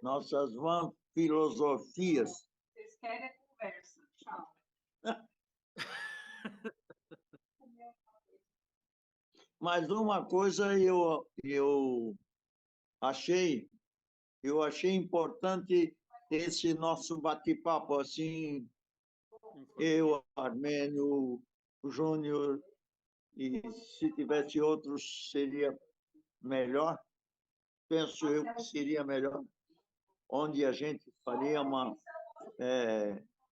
nossas vãs filosofias. Vocês querem conversa. Tchau. Mas uma coisa eu achei importante esse nosso bate-papo, assim, eu, Armênio, o Júnior, e se tivesse outros seria melhor, penso eu que seria melhor, onde a gente faria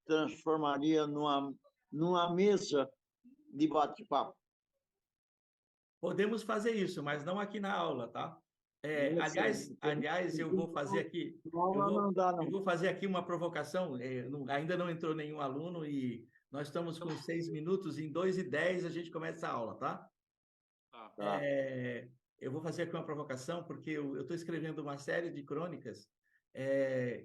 transformaria numa mesa de bate-papo. Podemos fazer isso, mas não aqui na aula, tá? Aliás, eu vou fazer aqui. Eu vou fazer aqui uma provocação. Ainda não entrou nenhum aluno e nós estamos com 6 minutos. Em 2h10 a gente começa a aula, tá? Tá. Eu vou fazer aqui uma provocação porque eu estou escrevendo uma série de crônicas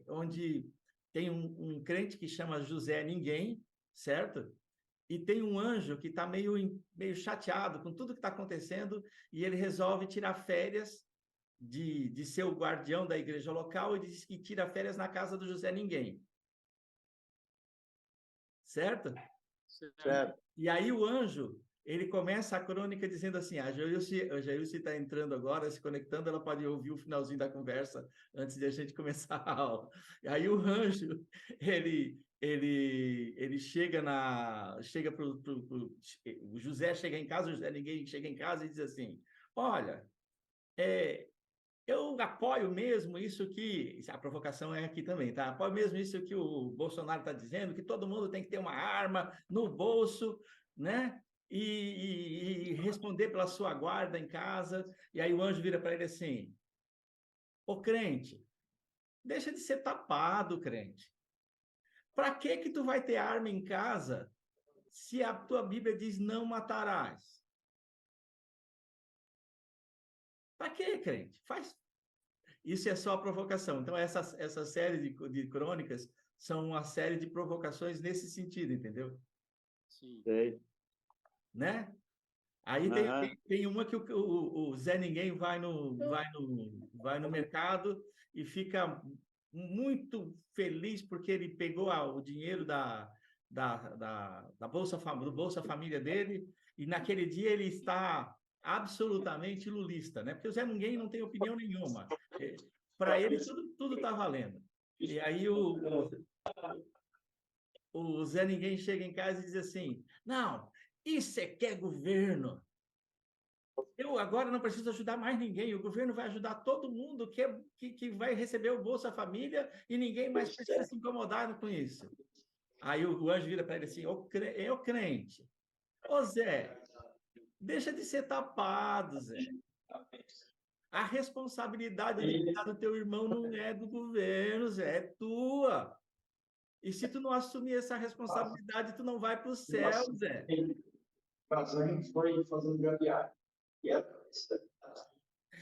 onde tem um crente que chama José Ninguém, certo? E tem um anjo que está meio chateado com tudo que está acontecendo e ele resolve tirar férias de ser o guardião da igreja local e diz que tira férias na casa do José Ninguém. Certo? Certo. E aí o anjo, ele começa a crônica dizendo assim, a Jailce está entrando agora, se conectando, ela pode ouvir o finalzinho da conversa antes de a gente começar a aula. E aí o anjo, ele chega o José chega em casa, o José Ninguém chega em casa e diz assim, olha, eu apoio mesmo isso que... A provocação é aqui também, tá? Apoio mesmo isso que o Bolsonaro está dizendo, que todo mundo tem que ter uma arma no bolso, né? E responder pela sua guarda em casa. E aí o anjo vira para ele assim, ô crente, deixa de ser tapado, crente. Para que tu vai ter arma em casa se a tua Bíblia diz não matarás? Para que, crente? Isso é só a provocação. Então, essa série de crônicas são uma série de provocações nesse sentido, entendeu? Sim. Sei. Né? Aí tem uma que o Zé Ninguém vai no mercado e fica muito feliz porque ele pegou o dinheiro do Bolsa Família dele e naquele dia ele está absolutamente lulista, né? Porque o Zé Ninguém não tem opinião nenhuma. Para ele tudo está valendo. E aí o Zé Ninguém chega em casa e diz assim, não, isso é que é governo. Eu agora não preciso ajudar mais ninguém. O governo vai ajudar todo mundo que vai receber o Bolsa Família e ninguém mais precisa se incomodar com isso. Aí o anjo vira para ele assim, ô crente, ô Zé, deixa de ser tapado, Zé. A responsabilidade de cuidar do teu irmão não é do governo, Zé, é tua. E se tu não assumir essa responsabilidade, tu não vai para o céu, Zé. Foi fazendo gambiarra.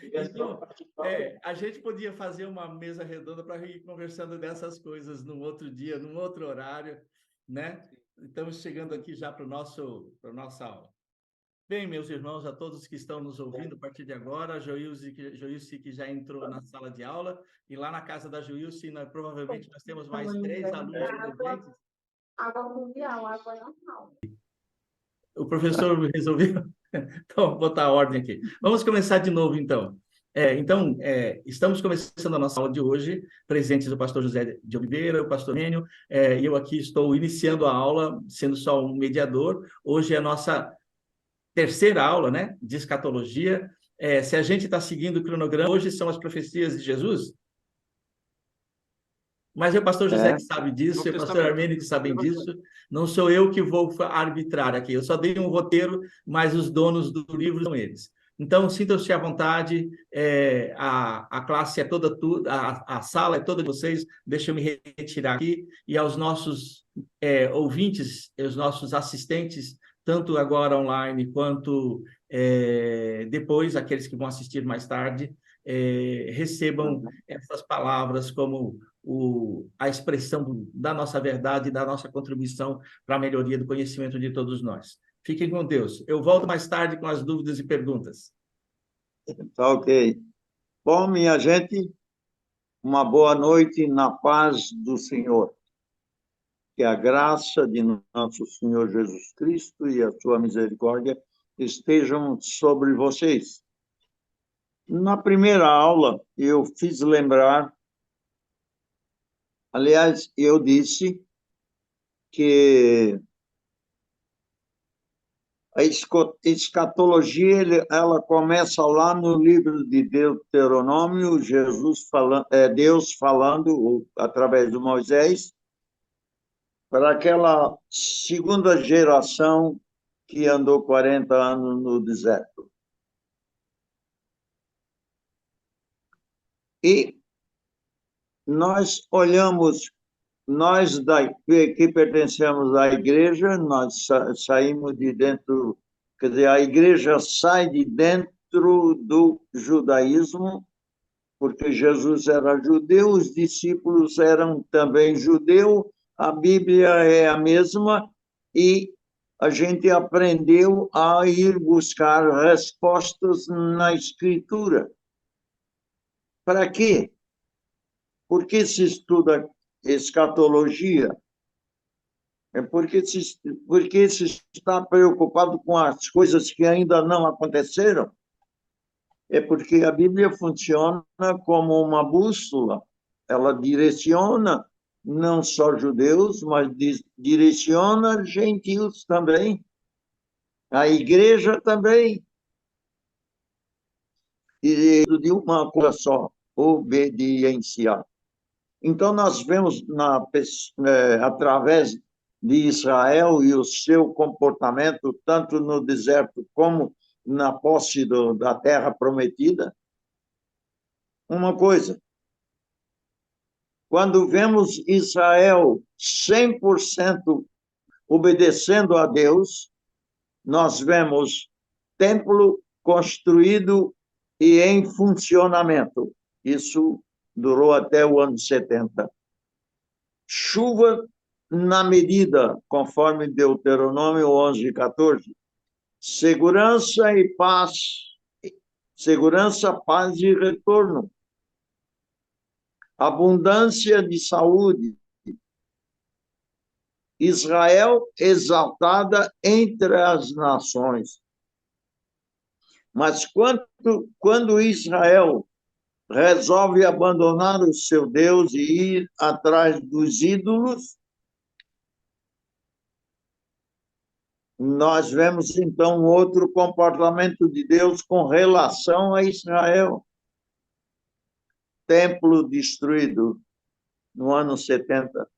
Então, a gente podia fazer uma mesa redonda para ir conversando dessas coisas num outro dia, num outro horário, né? Estamos chegando aqui já para a nossa aula. Bem, meus irmãos, a todos que estão nos ouvindo a partir de agora, a Joilce que já entrou na sala de aula, e lá na casa da Joilce, provavelmente nós temos mais 3 alunos presentes. Água mundial, água normal. O professor resolveu então, botar a ordem aqui. Vamos começar de novo, então. Estamos começando a nossa aula de hoje, presentes o pastor José de Oliveira, o pastor Enio, e eu aqui estou iniciando a aula, sendo só um mediador. Hoje é a nossa 3ª aula, né, de escatologia. Se a gente está seguindo o cronograma, hoje são as profecias de Jesus. Mas é o pastor José que sabe disso, é o pastor Armênio que sabe disso. Não sou eu que vou arbitrar aqui. Eu só dei um roteiro, mas os donos do livro são eles. Então, sintam-se à vontade. A classe é toda a sala é toda de vocês. Deixa eu me retirar aqui. E aos nossos ouvintes, aos nossos assistentes, tanto agora online quanto depois, aqueles que vão assistir mais tarde, recebam essas palavras como a expressão da nossa verdade, da nossa contribuição para a melhoria do conhecimento de todos nós. Fiquem com Deus. Eu volto mais tarde com as dúvidas e perguntas. Tá ok. Bom, minha gente, uma boa noite na paz do Senhor. Que a graça de nosso Senhor Jesus Cristo e a sua misericórdia estejam sobre vocês. Na primeira aula, eu fiz lembrar, aliás, eu disse que a escatologia ela começa lá no livro de Deuteronômio, Deus falando através de Moisés para aquela segunda geração que andou 40 anos no deserto. E nós olhamos, nós que pertencemos à igreja, nós saímos de dentro, quer dizer, a igreja sai de dentro do judaísmo, porque Jesus era judeu, os discípulos eram também judeus, a Bíblia é a mesma, e a gente aprendeu a ir buscar respostas na Escritura. Para quê? Por que se estuda escatologia? É porque se está preocupado com as coisas que ainda não aconteceram. É porque a Bíblia funciona como uma bússola. Ela direciona não só judeus, mas direciona gentios também. A igreja também. E de uma coisa só, obediência. Então, nós vemos através de Israel e o seu comportamento, tanto no deserto como na posse da terra prometida, uma coisa. Quando vemos Israel 100% obedecendo a Deus, nós vemos templo construído e em funcionamento. Isso durou até o ano 70. Chuva na medida, conforme Deuteronômio 11:14. Segurança e paz. Segurança, paz e retorno. Abundância de saúde. Israel exaltada entre as nações. Mas quando Israel resolve abandonar o seu Deus e ir atrás dos ídolos, nós vemos então outro comportamento de Deus com relação a Israel. Templo destruído no ano 70.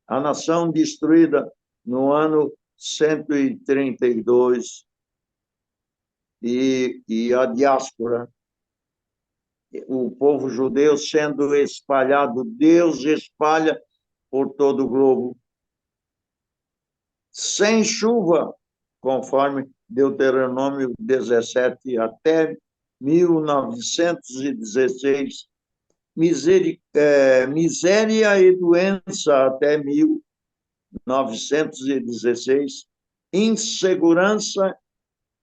A nação destruída no ano 132. E a diáspora, o povo judeu sendo espalhado, Deus espalha por todo o globo. Sem chuva, conforme Deuteronômio 17, até 1916. Miséria e doença até 1916. Insegurança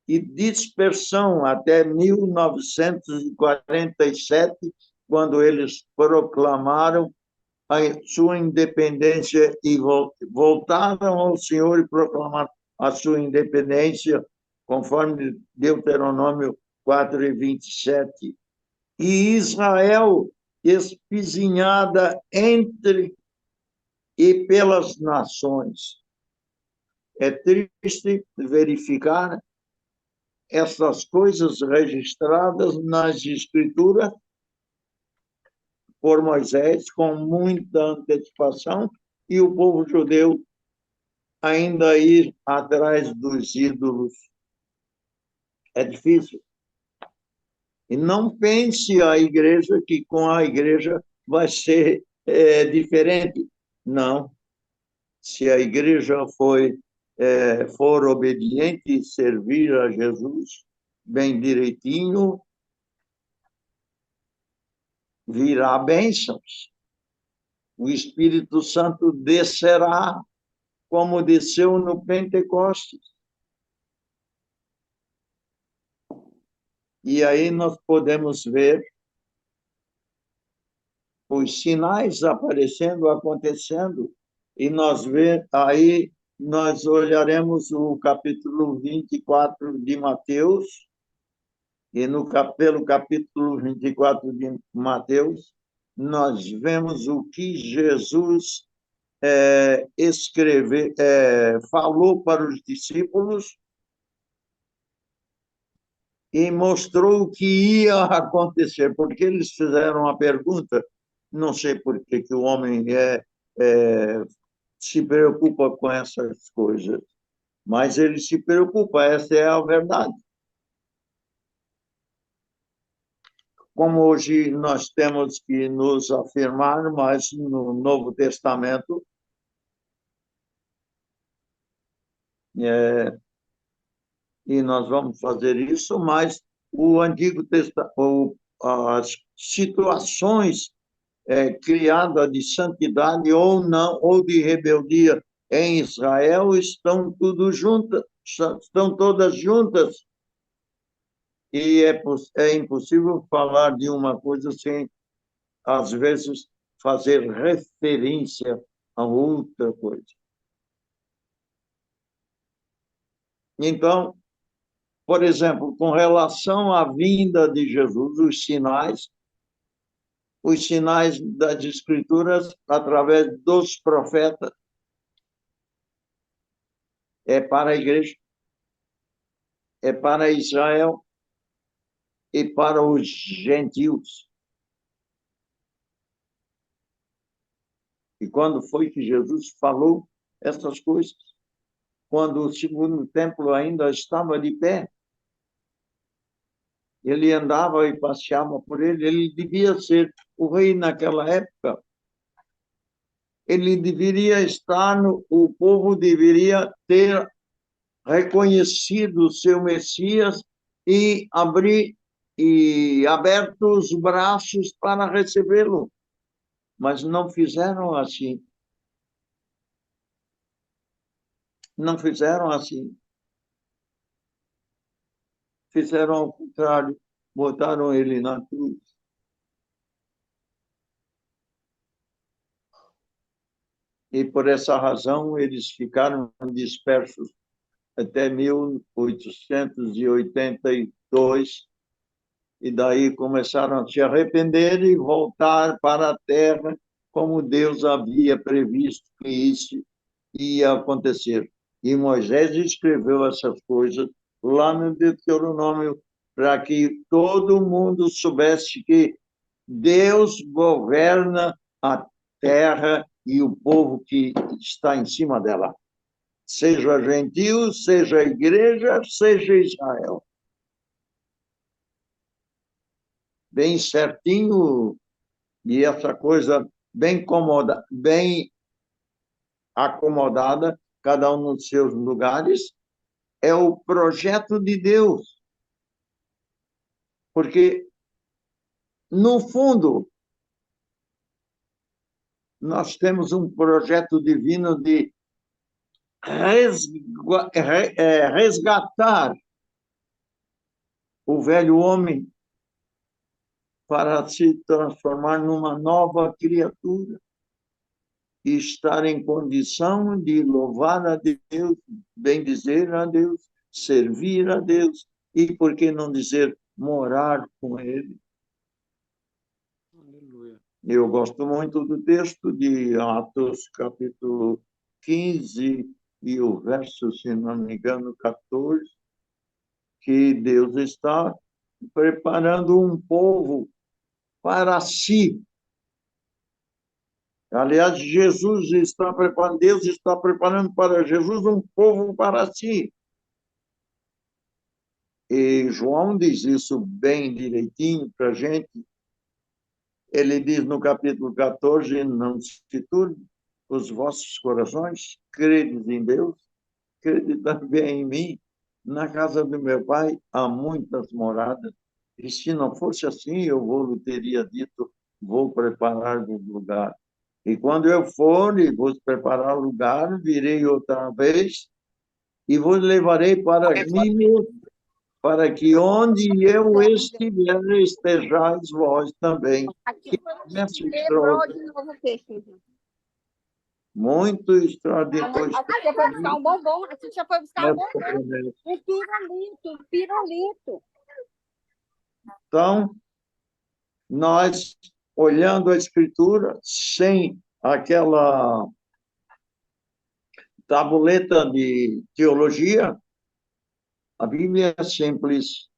e dispersão até 1947, quando eles proclamaram a sua independência e voltaram ao Senhor e proclamaram a sua independência, conforme Deuteronômio 4:27. E Israel espizinhada entre e pelas nações. É triste verificar essas coisas registradas nas Escrituras por Moisés com muita antecipação e o povo judeu ainda ir atrás dos ídolos. É difícil. E não pense a igreja que com a igreja vai ser diferente. Não. Se a igreja for obediente e servir a Jesus bem direitinho, virá bênçãos. O Espírito Santo descerá como desceu no Pentecostes. E aí nós podemos ver os sinais aparecendo, acontecendo, e aí nós olharemos o capítulo 24 de Mateus, e pelo capítulo 24 de Mateus, nós vemos o que Jesus falou para os discípulos e mostrou o que ia acontecer, porque eles fizeram uma pergunta, não sei por que o homem se preocupa com essas coisas, mas ele se preocupa, essa é a verdade. Como hoje nós temos que nos afirmar, mas no Novo Testamento, e nós vamos fazer isso, mas o Antigo Testamento, as situações criadas de santidade ou não, ou de rebeldia em Israel, estão tudo juntas, estão todas juntas. E é impossível falar de uma coisa sem, às vezes, fazer referência a outra coisa. Então, por exemplo, com relação à vinda de Jesus, os sinais das Escrituras, através dos profetas, é para a igreja, é para Israel e para os gentios. E quando foi que Jesus falou essas coisas? Quando o segundo templo ainda estava de pé. Ele andava e passeava por ele devia ser o rei naquela época. Ele deveria estar, o povo deveria ter reconhecido o seu Messias e aberto os braços para recebê-lo. Mas não fizeram assim. Não fizeram assim. Fizeram ao contrário, botaram ele na cruz. E por essa razão eles ficaram dispersos até 1882, e daí começaram a se arrepender e voltar para a terra, como Deus havia previsto que isso ia acontecer. E Moisés escreveu essas coisas lá no Deuteronômio, para que todo mundo soubesse que Deus governa a terra e o povo que está em cima dela. Seja gentio, seja igreja, seja Israel. Bem certinho, e essa coisa bem acomodada, cada um nos seus lugares, é o projeto de Deus. Porque, no fundo, nós temos um projeto divino de resgatar o velho homem para se transformar numa nova criatura e estar em condição de louvar a Deus, bendizer a Deus, servir a Deus e, por que não dizer, morar com Ele. Aleluia. Eu gosto muito do texto de Atos, capítulo 15, e o verso, se não me engano, 14, que Deus está preparando um povo para si. Aliás, Deus está preparando para Jesus um povo para si. E João diz isso bem direitinho para a gente. Ele diz no capítulo 14, não se turbe os vossos corações, credes em Deus, crede também em mim. Na casa do meu pai há muitas moradas, e se não fosse assim, eu teria dito, vou preparar um lugar. E quando eu for e vos preparar lugar, virei outra vez e vos levarei para mim mesmo, para que onde eu estiver, estejais vós também. Aqui foi Verso lembrou de novo o peixe. muito extraordinário. A tia foi buscar um bombom, a tia foi buscar um bombom. Um pirulito. Então, nós, olhando a Escritura, sem aquela tabuleta de teologia, a Bíblia é simples,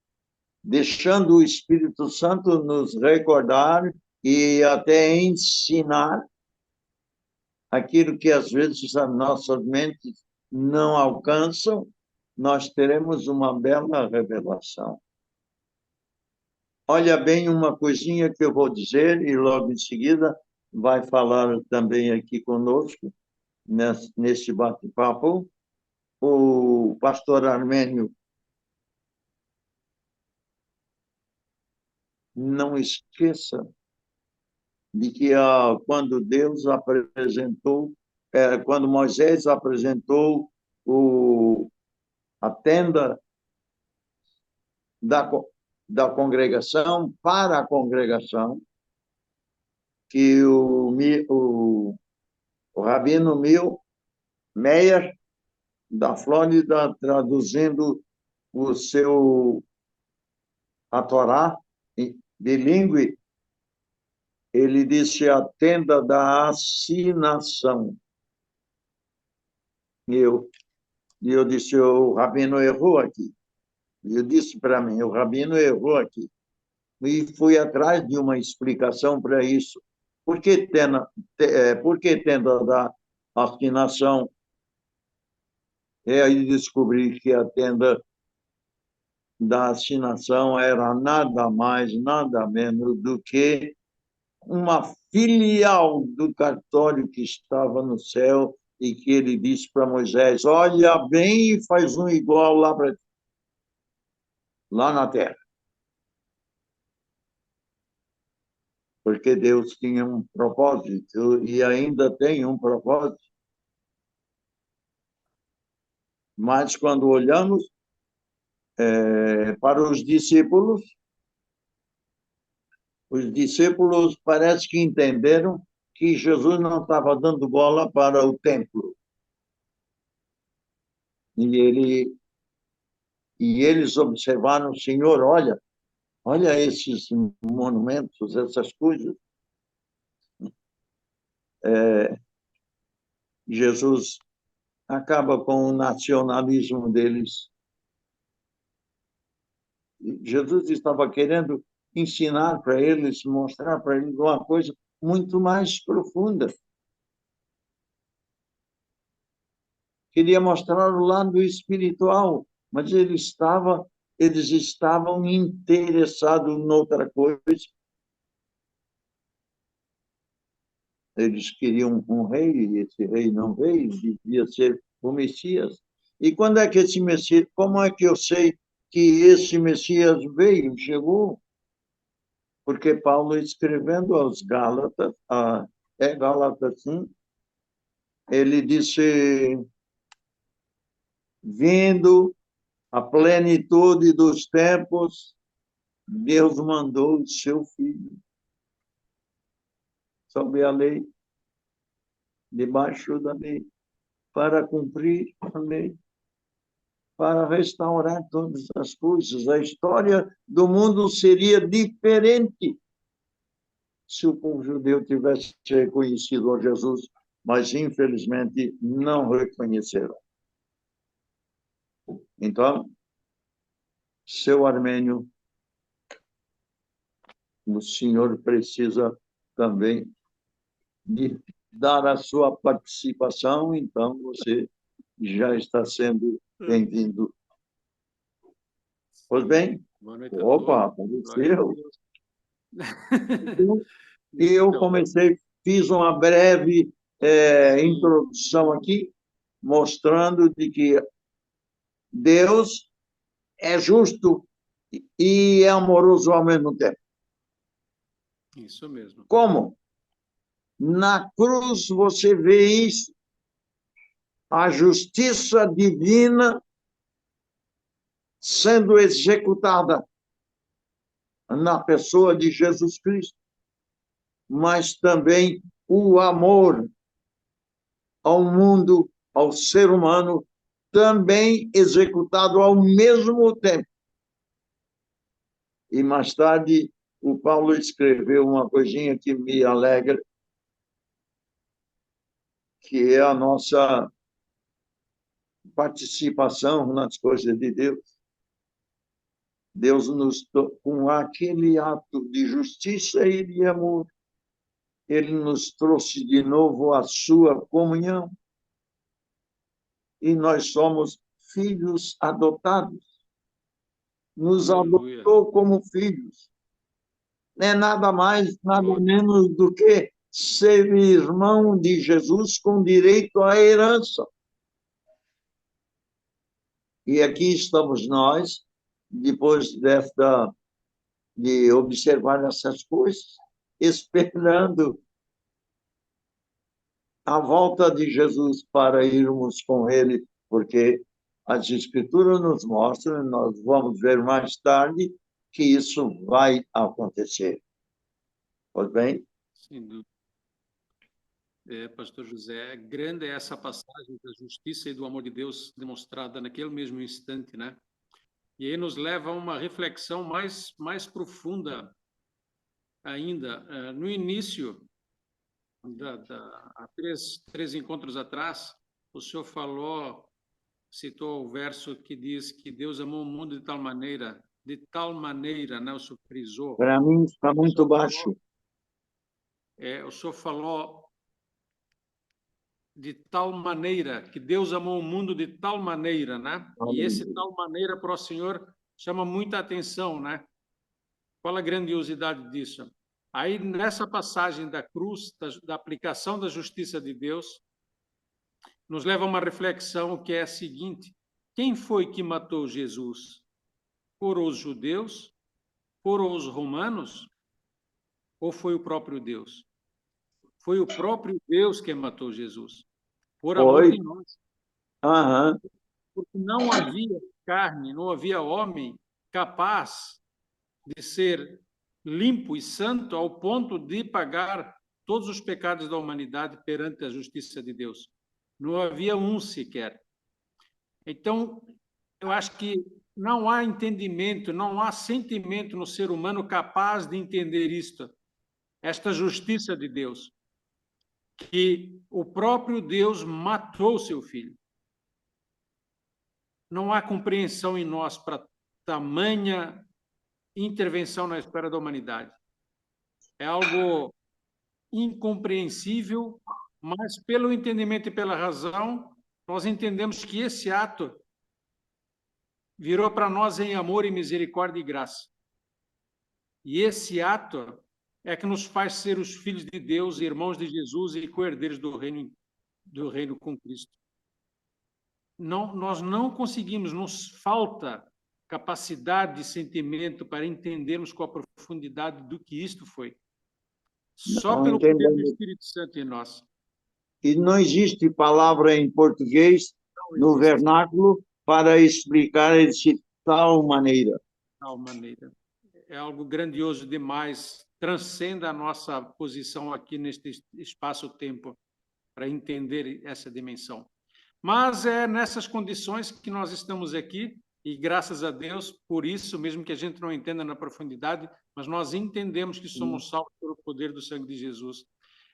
deixando o Espírito Santo nos recordar e até ensinar aquilo que às vezes as nossas mentes não alcançam, nós teremos uma bela revelação. Olha bem uma coisinha que eu vou dizer e logo em seguida vai falar também aqui conosco, nesse bate-papo, o pastor Armênio. Não esqueça de que quando Deus apresentou, quando Moisés apresentou a tenda da congregação para a congregação, que o Rabino Meyer, da Flórida, traduzindo a Torá bilíngue, ele disse a tenda da assinação. E eu disse, o Rabino errou aqui. Eu disse para mim, o Rabino errou aqui. E fui atrás de uma explicação para isso. Por que tenda da assinação? E aí descobri que a tenda da assinação era nada mais, nada menos do que uma filial do cartório que estava no céu e que ele disse para Moisés, olha bem e faz um igual lá na terra. Porque Deus tinha um propósito e ainda tem um propósito. Mas quando olhamos para os discípulos parece que entenderam que Jesus não estava dando bola para o templo. E eles observaram, Senhor, olha esses monumentos, essas coisas. Jesus acaba com o nacionalismo deles. Jesus estava querendo ensinar para eles, mostrar para eles uma coisa muito mais profunda. Queria mostrar o lado espiritual, mas eles estavam interessados em outra coisa. Eles queriam um rei, e esse rei não veio, devia ser o Messias. E quando é que esse Messias, como é que eu sei que esse Messias veio, chegou? Porque Paulo, escrevendo aos Gálatas, Gálatas, sim, ele disse, vindo a plenitude dos tempos, Deus mandou o seu Filho sob a lei, debaixo da lei, para cumprir a lei, para restaurar todas as coisas. A história do mundo seria diferente se o povo judeu tivesse reconhecido a Jesus, mas, infelizmente, não reconheceram. Então, seu Armênio, o senhor precisa também de dar a sua participação, então você já está sendo bem-vindo. Pois bem, opa, apareceu. E eu fiz uma breve introdução aqui, mostrando de que Deus é justo e é amoroso ao mesmo tempo. Isso mesmo. Como? Na cruz você vê isso, a justiça divina sendo executada na pessoa de Jesus Cristo, mas também o amor ao mundo, ao ser humano, também executado ao mesmo tempo. E mais tarde, o Paulo escreveu uma coisinha que me alegra, que é a nossa participação nas coisas de Deus. Deus com aquele ato de justiça e de amor, ele nos trouxe de novo a sua comunhão. E nós somos filhos adotados. Nos adotou como filhos. Não é nada mais, nada menos do que ser irmão de Jesus com direito à herança. E aqui estamos nós, depois de observar essas coisas, esperando a volta de Jesus para irmos com ele, porque as Escrituras nos mostram, nós vamos ver mais tarde, que isso vai acontecer. Pois bem? Sem dúvida. Pastor José, grande é essa passagem da justiça e do amor de Deus demonstrada naquele mesmo instante, né? E aí nos leva a uma reflexão mais profunda ainda. No início, há três encontros atrás, o senhor citou o verso que diz que Deus amou o mundo de tal maneira, né? O senhor frisou. Para mim está muito baixo. O senhor falou de tal maneira, que Deus amou o mundo de tal maneira, né? E esse tal maneira para o Senhor chama muita atenção, né? Qual a grandiosidade disso? Aí, nessa passagem da cruz, da aplicação da justiça de Deus, nos leva a uma reflexão que é a seguinte: quem foi que matou Jesus? Foram os judeus? Foram os romanos? Ou foi o próprio Deus? Foi o próprio Deus que matou Jesus, por amor de nós. Uhum. Porque não havia carne, não havia homem capaz de ser limpo e santo ao ponto de pagar todos os pecados da humanidade perante a justiça de Deus. Não havia um sequer. Então, eu acho que não há entendimento, não há sentimento no ser humano capaz de entender isto, esta justiça de Deus, que o próprio Deus matou seu filho. Não há compreensão em nós para tamanha intervenção na história da humanidade. É algo incompreensível, mas pelo entendimento e pela razão, nós entendemos que esse ato virou para nós em amor e misericórdia e graça. E esse ato é que nos faz ser os filhos de Deus, irmãos de Jesus e co-herdeiros do reino com Cristo. Nós não conseguimos, nos falta capacidade de sentimento para entendermos com a profundidade do que isto foi. Só pelo poder do Espírito Santo em nós. E não existe palavra em português, no vernáculo, para explicar de tal maneira. Tal maneira. É algo grandioso demais, transcende a nossa posição aqui neste espaço-tempo para entender essa dimensão. Mas é nessas condições que nós estamos aqui, e graças a Deus por isso, mesmo que a gente não entenda na profundidade, mas nós entendemos que somos salvos pelo poder do sangue de Jesus.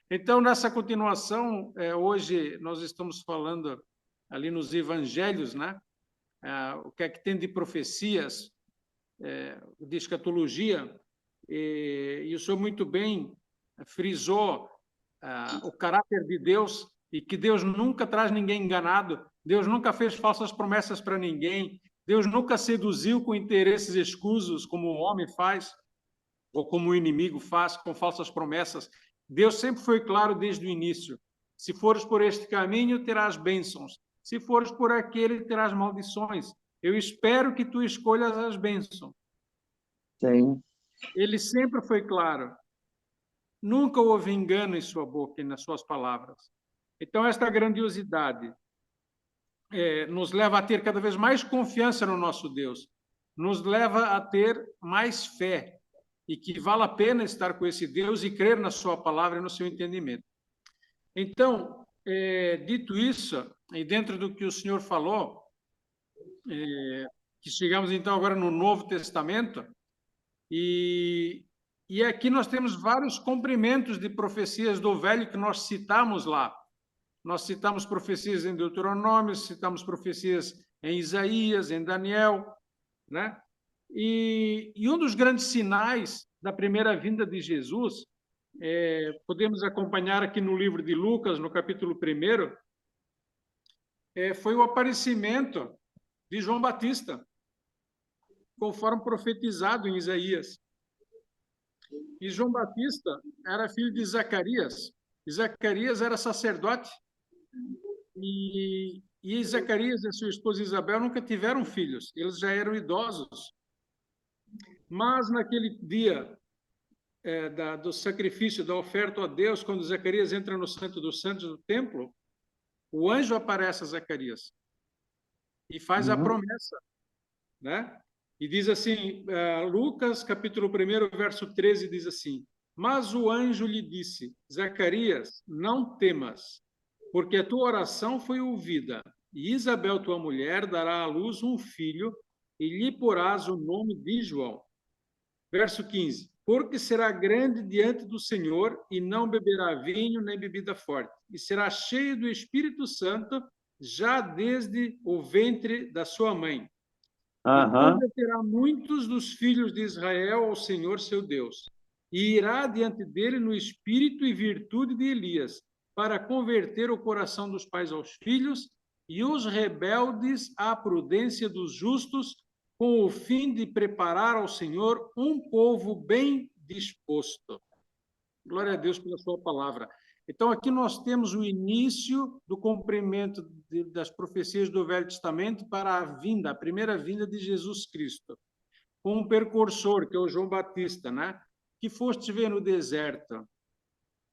Então, nessa continuação, hoje nós estamos falando ali nos evangelhos, né? O que é que tem de profecias, de escatologia, e o senhor muito bem frisou o caráter de Deus, e que Deus nunca traz ninguém enganado, Deus nunca fez falsas promessas para ninguém, Deus nunca seduziu com interesses escusos, como o homem faz, ou como o inimigo faz, com falsas promessas. Deus sempre foi claro desde o início: se fores por este caminho, terás bênçãos, se fores por aquele, terás maldições. Eu espero que tu escolhas as bênçãos. Sim. Ele sempre foi claro. Nunca houve engano em sua boca e nas suas palavras. Então, esta grandiosidade nos leva a ter cada vez mais confiança no nosso Deus. nos leva a ter mais fé e que vale a pena estar com esse Deus e crer na sua palavra e no seu entendimento. Então, dito isso, e dentro do que o senhor falou, que chegamos então agora no Novo Testamento, e aqui nós temos vários cumprimentos de profecias do Velho que nós citamos lá. Nós citamos profecias em Deuteronômio, citamos profecias em Isaías, em Daniel, né? E um dos grandes sinais da primeira vinda de Jesus, podemos acompanhar aqui no livro de Lucas, no capítulo 1, foi o aparecimento de João Batista, conforme profetizado em Isaías. E João Batista era filho de Zacarias. E Zacarias era sacerdote. E Zacarias e sua esposa Isabel nunca tiveram filhos. Eles já eram idosos. Mas naquele dia do sacrifício, da oferta a Deus, quando Zacarias entra no Santo dos Santos do templo, o anjo aparece a Zacarias e faz a promessa, né? E diz assim, Lucas, capítulo 1, verso 13, diz assim: mas o anjo lhe disse, Zacarias, não temas, porque a tua oração foi ouvida, e Isabel, tua mulher, dará à luz um filho, e lhe porás o nome de João. Verso 15, porque será grande diante do Senhor, e não beberá vinho nem bebida forte, e será cheio do Espírito Santo, já desde o ventre da sua mãe. E converterá muitos dos filhos de Israel ao Senhor seu Deus, e irá diante dele no espírito e virtude de Elias, para converter o coração dos pais aos filhos e os rebeldes à prudência dos justos, com o fim de preparar ao Senhor um povo bem disposto. Glória a Deus pela sua palavra. Então, aqui nós temos o início do cumprimento das profecias do Velho Testamento para a primeira vinda de Jesus Cristo, com um precursor, que é o João Batista, né? Que foste ver no deserto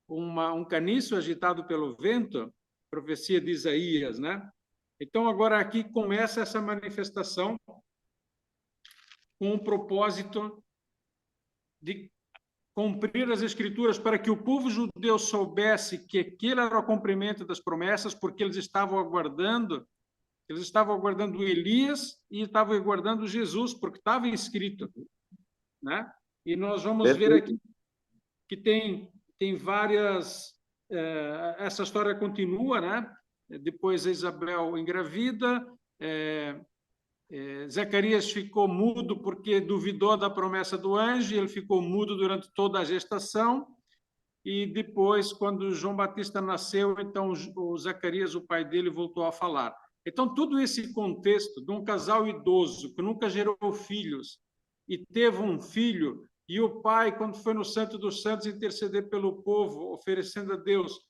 um caniço agitado pelo vento, profecia de Isaías, né? Então, agora aqui começa essa manifestação com o propósito de cumprir as Escrituras para que o povo judeu soubesse que aquele era o cumprimento das promessas, porque eles estavam aguardando Elias e estavam aguardando Jesus, porque estava escrito, né? E nós vamos ver aqui que tem várias... essa história continua, né? Depois Isabel engravida, Zacarias ficou mudo porque duvidou da promessa do anjo, ele ficou mudo durante toda a gestação, e depois, quando João Batista nasceu, então o Zacarias, o pai dele, voltou a falar. Então, todo esse contexto de um casal idoso que nunca gerou filhos e teve um filho, e o pai, quando foi no Santo dos Santos interceder pelo povo, oferecendo a Deus,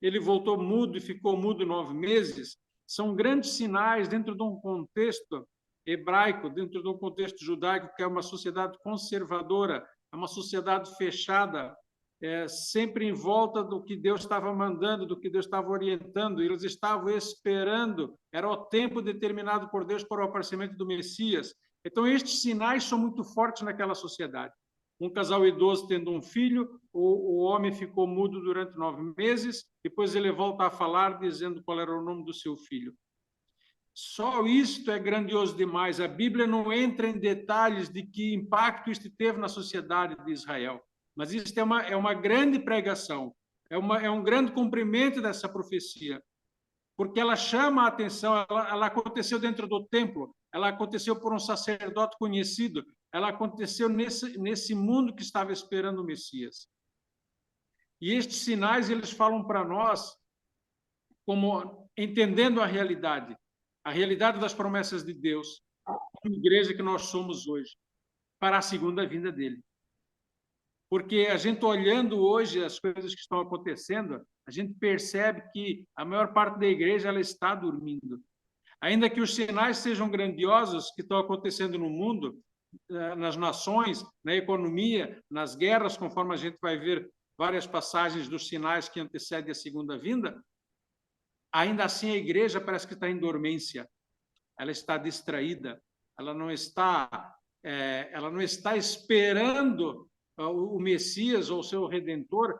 ele voltou mudo e ficou mudo 9 meses, são grandes sinais dentro de um contexto hebraico, dentro de um contexto judaico, que é uma sociedade conservadora, é uma sociedade fechada, sempre em volta do que Deus estava mandando, do que Deus estava orientando. Eles estavam esperando, era o tempo determinado por Deus para o aparecimento do Messias. Então, estes sinais são muito fortes naquela sociedade. Um casal idoso tendo um filho, o homem ficou mudo durante 9 meses, depois ele volta a falar, dizendo qual era o nome do seu filho. Só isto é grandioso demais. A Bíblia não entra em detalhes de que impacto isto teve na sociedade de Israel, mas isto é uma grande pregação, é um grande cumprimento dessa profecia, porque ela chama a atenção, ela aconteceu dentro do templo, ela aconteceu por um sacerdote conhecido, ela aconteceu nesse mundo que estava esperando o Messias. E estes sinais, eles falam para nós, como entendendo a realidade das promessas de Deus, como igreja que nós somos hoje, para a segunda vinda dele. Porque a gente olhando hoje as coisas que estão acontecendo, a gente percebe que a maior parte da igreja ela está dormindo. Ainda que os sinais sejam grandiosos que estão acontecendo no mundo, nas nações, na economia, nas guerras, conforme a gente vai ver várias passagens dos sinais que antecedem a segunda vinda, ainda assim a igreja parece que está em dormência, ela está distraída, ela não está esperando o Messias ou o seu Redentor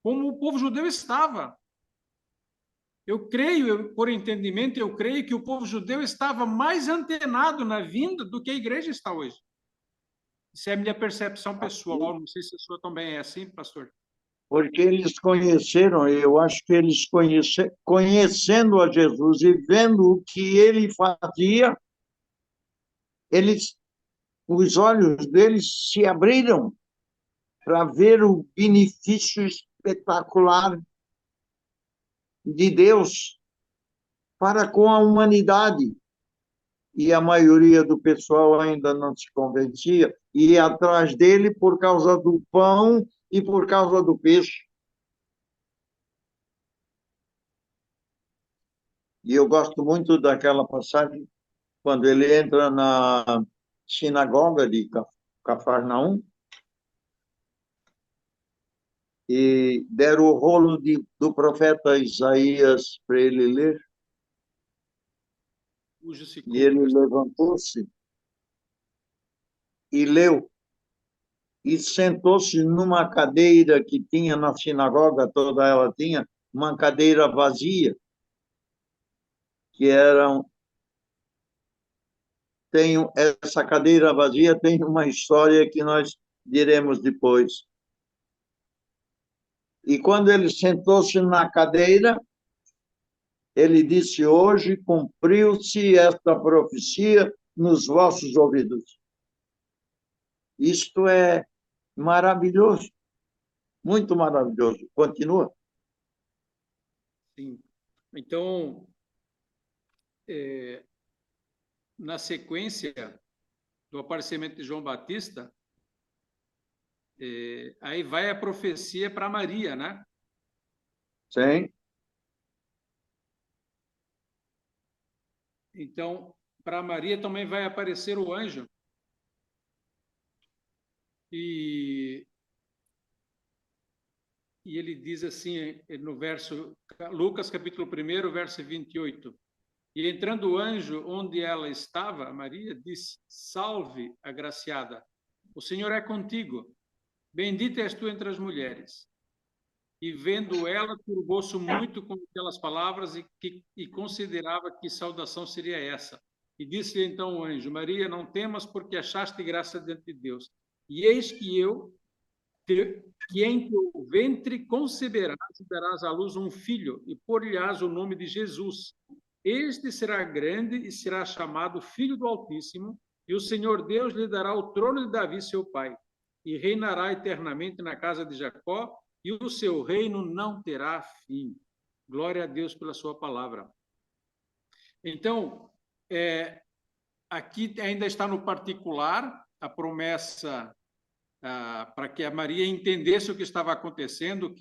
como o povo judeu estava. Eu creio, por entendimento, eu creio que o povo judeu estava mais antenado na vinda do que a igreja está hoje. Isso é a minha percepção pessoal. Não sei se a sua também é assim, pastor. Porque eles conheceram, eu acho que eles conhecendo a Jesus e vendo o que ele fazia, os olhos deles se abriram para ver o benefício espetacular de Deus para com a humanidade. E a maioria do pessoal ainda não se convencia, e ia atrás dele por causa do pão e por causa do peixe. E eu gosto muito daquela passagem, quando ele entra na sinagoga de Cafarnaum, e deram o rolo do profeta Isaías para ele ler, e ele levantou-se e leu, e sentou-se numa cadeira que tinha na sinagoga, toda ela tinha, uma cadeira vazia, que era... essa cadeira vazia tem uma história que nós diremos depois. E quando ele sentou-se na cadeira, ele disse: hoje cumpriu-se esta profecia nos vossos ouvidos. Isto é maravilhoso, muito maravilhoso. Continua. Sim. Então, na sequência do aparecimento de João Batista, aí vai a profecia para Maria, né? Sim. Então, para Maria também vai aparecer o anjo. E ele diz assim, no verso, Lucas capítulo 1, verso 28. E entrando o anjo onde ela estava, Maria disse: salve, agraciada, o Senhor é contigo, bendita és tu entre as mulheres. E vendo ela, turbou-se muito com aquelas palavras e considerava que saudação seria essa. E disse-lhe então o anjo: Maria, não temas, porque achaste graça diante de Deus. E eis que em teu ventre conceberás e darás à luz um filho, e por-lhe-ás o nome de Jesus. Este será grande e será chamado Filho do Altíssimo, e o Senhor Deus lhe dará o trono de Davi, seu pai, e reinará eternamente na casa de Jacó, e o seu reino não terá fim. Glória a Deus pela sua palavra. Então, aqui ainda está no particular a promessa para que a Maria entendesse o que estava acontecendo,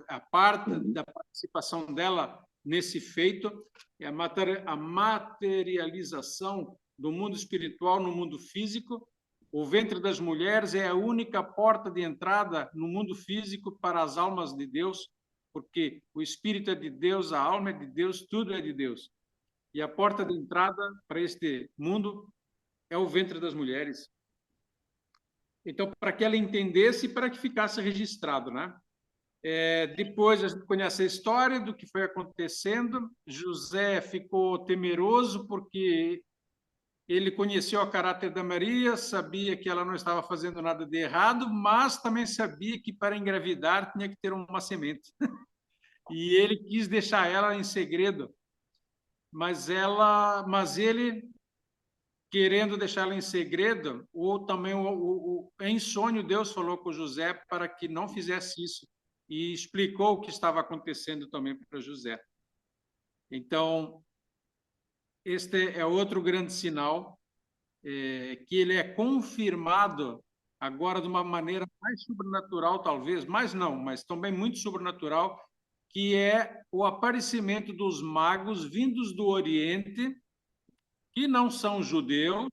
a parte da participação dela nesse feito é a materialização do mundo espiritual no mundo físico. O ventre das mulheres é a única porta de entrada no mundo físico para as almas de Deus, porque o espírito é de Deus, a alma é de Deus, tudo é de Deus. E a porta de entrada para este mundo é o ventre das mulheres. Então, para que ela entendesse e para que ficasse registrado, né? Depois a gente conhece a história do que foi acontecendo. José ficou temeroso porque ele conheceu o caráter da Maria, sabia que ela não estava fazendo nada de errado, mas também sabia que para engravidar tinha que ter uma semente. E ele quis deixar ela em segredo, mas ele, querendo deixá-la em segredo, ou também em sonho Deus falou com José para que não fizesse isso e explicou o que estava acontecendo também para José. Então, este é outro grande sinal, que ele é confirmado agora de uma maneira mais sobrenatural, talvez, mas também muito sobrenatural, que é o aparecimento dos magos vindos do Oriente, que não são judeus,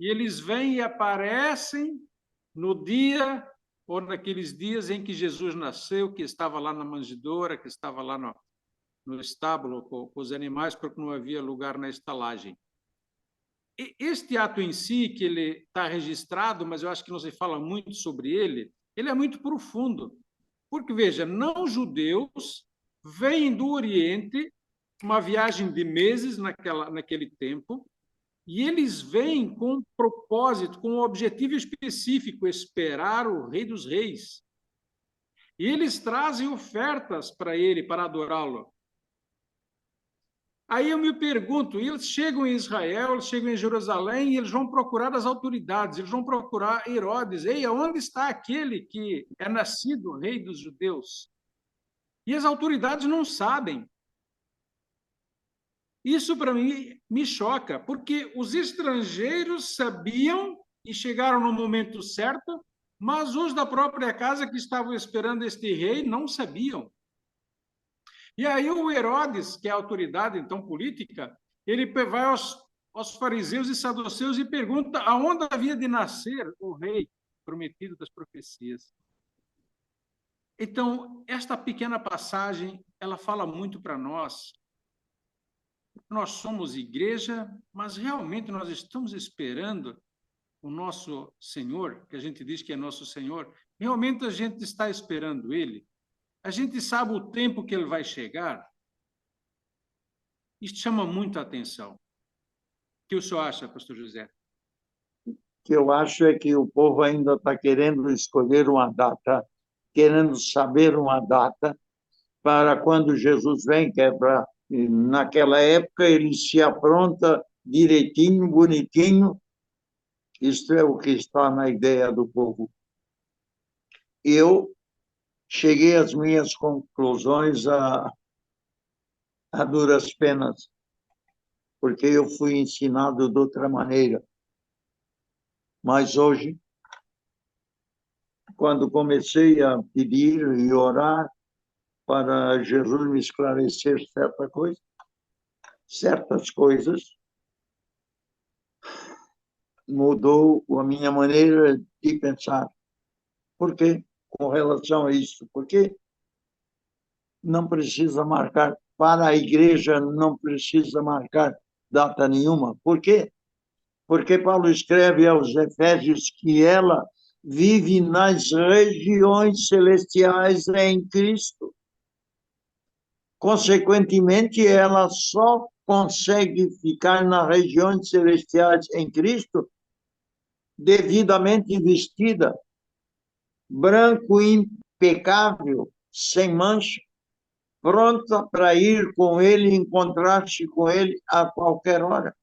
e eles vêm e aparecem no dia ou naqueles dias em que Jesus nasceu, que estava lá na manjedoura, que estava lá no estábulo com os animais, porque não havia lugar na estalagem. este ato em si, que ele está registrado, mas eu acho que não se fala muito sobre ele, ele é muito profundo. Porque, veja, não-judeus vêm do Oriente, uma viagem de meses naquele tempo, e eles vêm com um propósito, com um objetivo específico, esperar o Rei dos Reis. E eles trazem ofertas para ele, para adorá-lo. Aí eu me pergunto, eles chegam em Israel, eles chegam em Jerusalém, e eles vão procurar as autoridades, eles vão procurar Herodes. Ei, onde está aquele que é nascido rei dos judeus? E as autoridades não sabem. Isso, para mim, me choca, porque os estrangeiros sabiam e chegaram no momento certo, mas os da própria casa que estavam esperando este rei não sabiam. E aí o Herodes, que é a autoridade, então, política, ele vai aos fariseus e saduceus e pergunta aonde havia de nascer o rei prometido das profecias. Então, esta pequena passagem, ela fala muito para nós. Nós somos igreja, mas realmente nós estamos esperando o nosso Senhor, que a gente diz que é nosso Senhor, realmente a gente está esperando Ele? A gente sabe o tempo que Ele vai chegar? Isso chama muita atenção. O que o senhor acha, pastor José? O que eu acho é que o povo ainda está querendo escolher uma data, querendo saber uma data, para quando Jesus vem, que é para... Naquela época, ele se apronta direitinho, bonitinho. Isto é o que está na ideia do povo. Eu cheguei às minhas conclusões a duras penas, porque eu fui ensinado de outra maneira. Mas hoje, quando comecei a pedir e orar para Jesus me esclarecer certas coisas, mudou a minha maneira de pensar. Por quê? Com relação a isso? Porque não precisa marcar, para a igreja não precisa marcar data nenhuma. Por quê? Porque Paulo escreve aos Efésios que ela vive nas regiões celestiais em Cristo. Consequentemente, ela só consegue ficar nas regiões celestiais em Cristo devidamente vestida, branco, impecável, sem mancha, pronta para ir com ele, encontrar-se com ele a qualquer hora.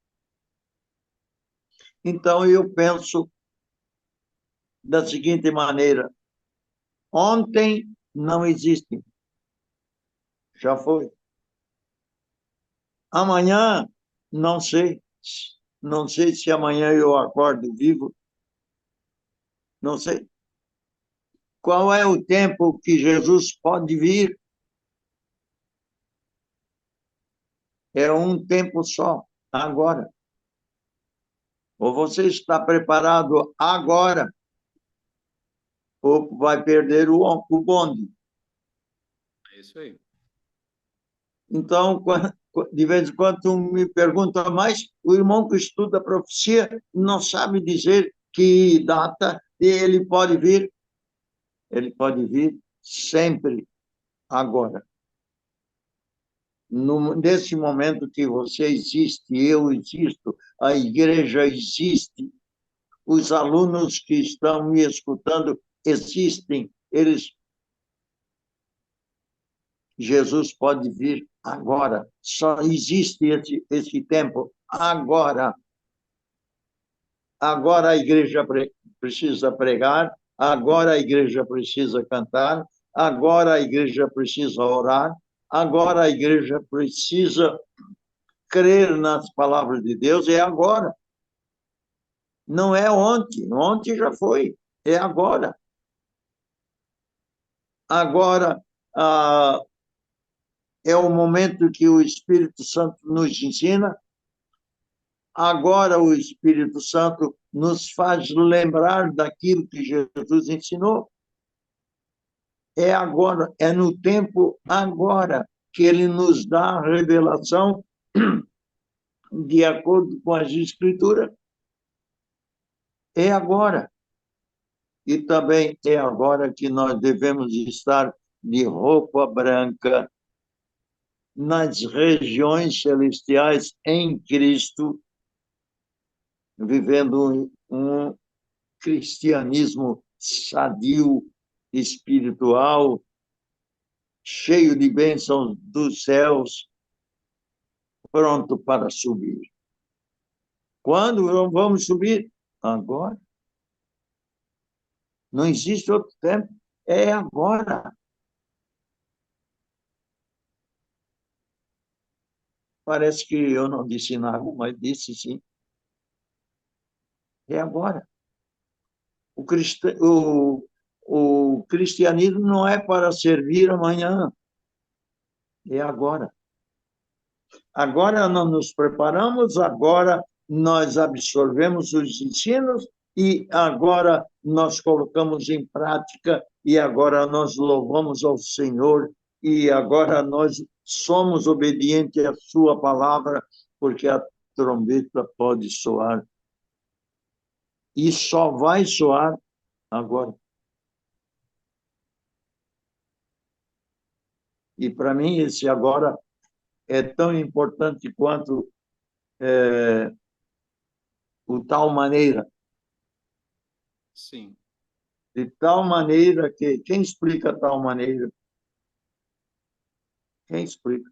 Então, eu penso da seguinte maneira: ontem não existe, já foi. Amanhã, não sei. Não sei se amanhã eu acordo vivo, não sei. Qual é o tempo que Jesus pode vir? É um tempo só, agora. Ou você está preparado agora, ou vai perder o bonde. É isso aí. Então, de vez em quando me pergunta, mas o irmão que estuda a profecia não sabe dizer que data ele pode vir. Ele pode vir sempre, agora. Nesse momento que você existe, eu existo, a igreja existe, os alunos que estão me escutando existem, Jesus pode vir agora. Só existe esse tempo agora. Agora a igreja precisa pregar, agora a igreja precisa cantar, agora a igreja precisa orar, agora a igreja precisa crer nas palavras de Deus, é agora. Não é ontem, ontem já foi, é agora. Agora é o momento que o Espírito Santo nos ensina. Agora o Espírito Santo nos faz lembrar daquilo que Jesus ensinou. É agora, é no tempo agora que ele nos dá a revelação de acordo com as Escrituras, é agora. E também é agora que nós devemos estar de roupa branca nas regiões celestiais em Cristo, vivendo um cristianismo sadio, espiritual, cheio de bênçãos dos céus, pronto para subir. Quando vamos subir? Agora. Não existe outro tempo, é agora. Parece que eu não disse nada, mas disse sim. É agora. O cristianismo não é para servir amanhã, é agora. Agora nós nos preparamos, agora nós absorvemos os ensinos e agora nós colocamos em prática e agora nós louvamos ao Senhor e agora nós somos obedientes à sua palavra, porque a trombeta pode soar. E só vai soar agora. E para mim esse agora é tão importante quanto o tal maneira. Sim. De tal maneira que... Quem explica tal maneira? Quem explica?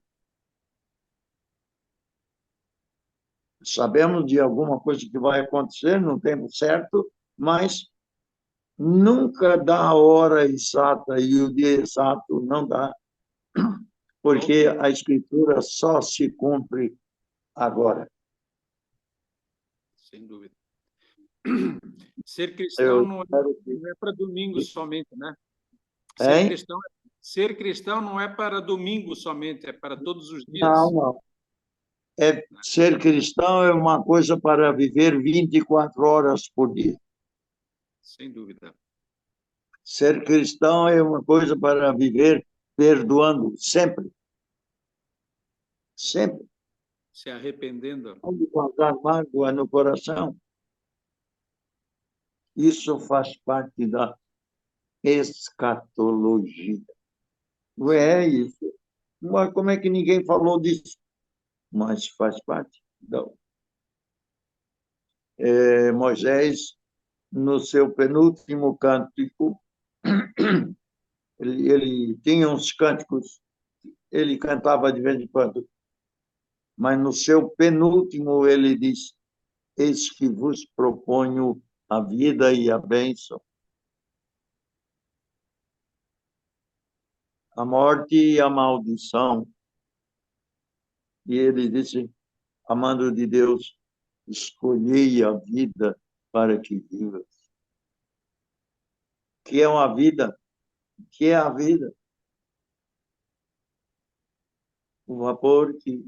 Sabemos de alguma coisa que vai acontecer no tempo certo, mas nunca dá a hora exata e o dia exato não dá, porque a Escritura só se cumpre agora. Sem dúvida. Ser cristão não é para domingo que... somente, né? Hein? Ser cristão não é para domingo somente, é para todos os dias. Não, não. Ser cristão é uma coisa para viver 24 horas por dia. Sem dúvida. Ser cristão é uma coisa para viver perdoando sempre. Sempre. Se arrependendo. Não guardar mágoa no coração. Isso faz parte da escatologia. Não é isso. Mas como é que ninguém falou disso? Mas faz parte. Então, Moisés, no seu penúltimo cântico, ele tinha uns cânticos, ele cantava de vez em quando, mas no seu penúltimo ele diz: eis que vos proponho a vida e a bênção, a morte e a maldição. E ele disse, amando de Deus, escolhei a vida para que vivas. Que é uma vida? Que é a vida? O vapor que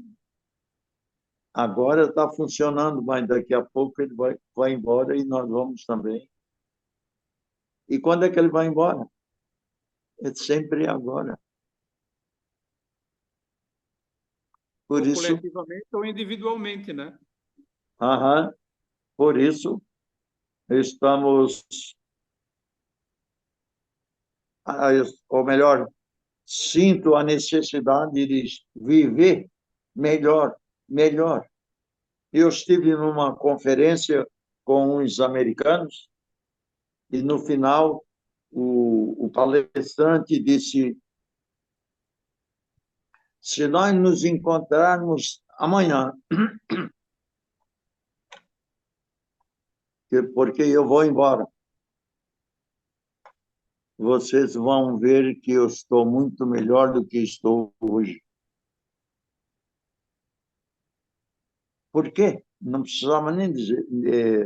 agora está funcionando, mas daqui a pouco ele vai embora e nós vamos também. E quando é que ele vai embora? É sempre agora. Por Ou isso, coletivamente ou individualmente, né? por isso, estamos, ou melhor, sinto a necessidade de viver melhor. Eu estive numa conferência com uns americanos e, no final, o palestrante disse: se nós nos encontrarmos amanhã, porque eu vou embora, vocês vão ver que eu estou muito melhor do que estou hoje. Por quê? Não precisava nem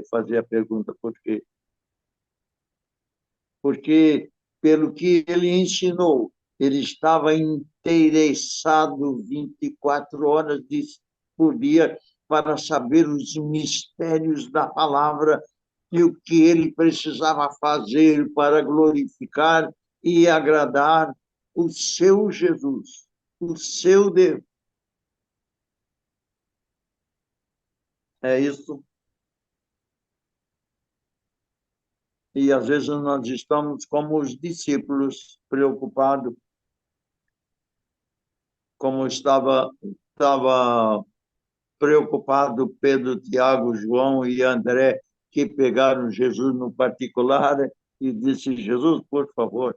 fazer a pergunta por quê. Porque, pelo que ele ensinou, ele estava interessado 24 horas por dia para saber os mistérios da palavra e o que ele precisava fazer para glorificar e agradar o seu Jesus, o seu Deus. É isso. E às vezes nós estamos como os discípulos, preocupados, como estava preocupado Pedro, Tiago, João e André, que pegaram Jesus no particular e disse: Jesus, por favor,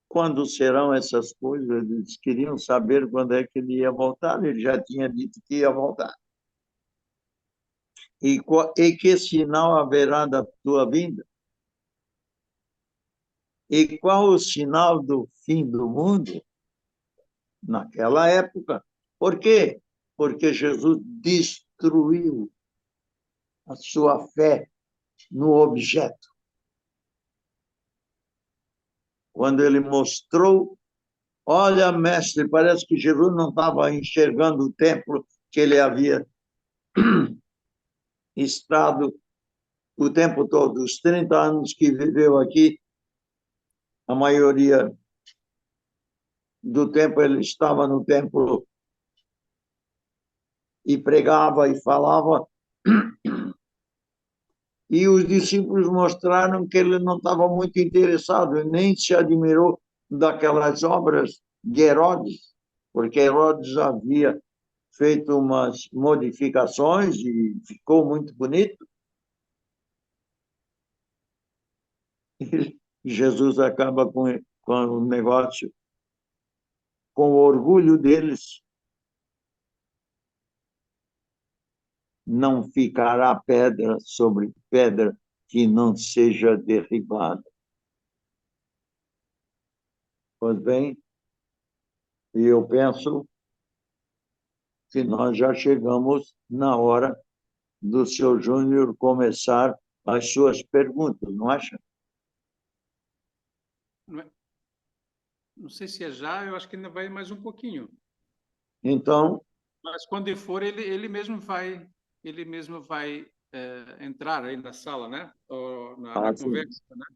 quando serão essas coisas? Eles queriam saber quando é que ele ia voltar, ele já tinha dito que ia voltar. E que sinal haverá da tua vinda? E qual o sinal do fim do mundo? Naquela época. Por quê? Porque Jesus destruiu a sua fé no objeto. Quando ele mostrou, olha, mestre, parece que Jesus não estava enxergando o templo que ele havia estado o tempo todo, os 30 anos que viveu aqui, a maioria do tempo ele estava no templo e pregava e falava, e os discípulos mostraram que ele não estava muito interessado, nem se admirou daquelas obras de Herodes, porque Herodes havia feito umas modificações e ficou muito bonito. E Jesus acaba com o negócio, com o orgulho deles. Não ficará pedra sobre pedra que não seja derribada. Pois bem, e eu penso que nós já chegamos na hora do seu Júnior começar as suas perguntas, não acha? Não sei se é já, eu acho que ainda vai mais um pouquinho. Então, mas quando for, ele mesmo vai entrar aí na sala, né? Ou na conversa, né?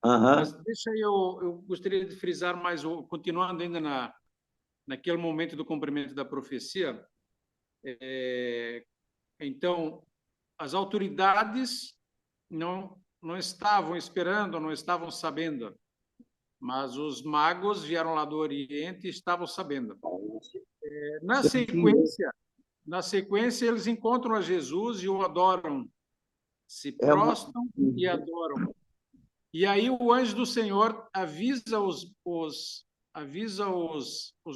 Mas deixa eu gostaria de frisar mais, continuando ainda naquele momento do cumprimento da profecia. Então, as autoridades não estavam esperando, não estavam sabendo, mas os magos vieram lá do Oriente e estavam sabendo. Na sequência, eles encontram a Jesus e o adoram, se prostram e adoram. E aí o anjo do Senhor avisa os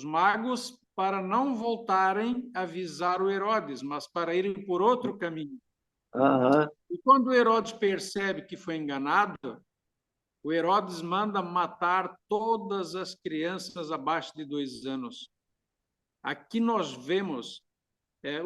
magos para não voltarem a avisar o Herodes, mas para irem por outro caminho. E quando o Herodes percebe que foi enganado, o Herodes manda matar todas as crianças abaixo de 2 anos. Aqui nós vemos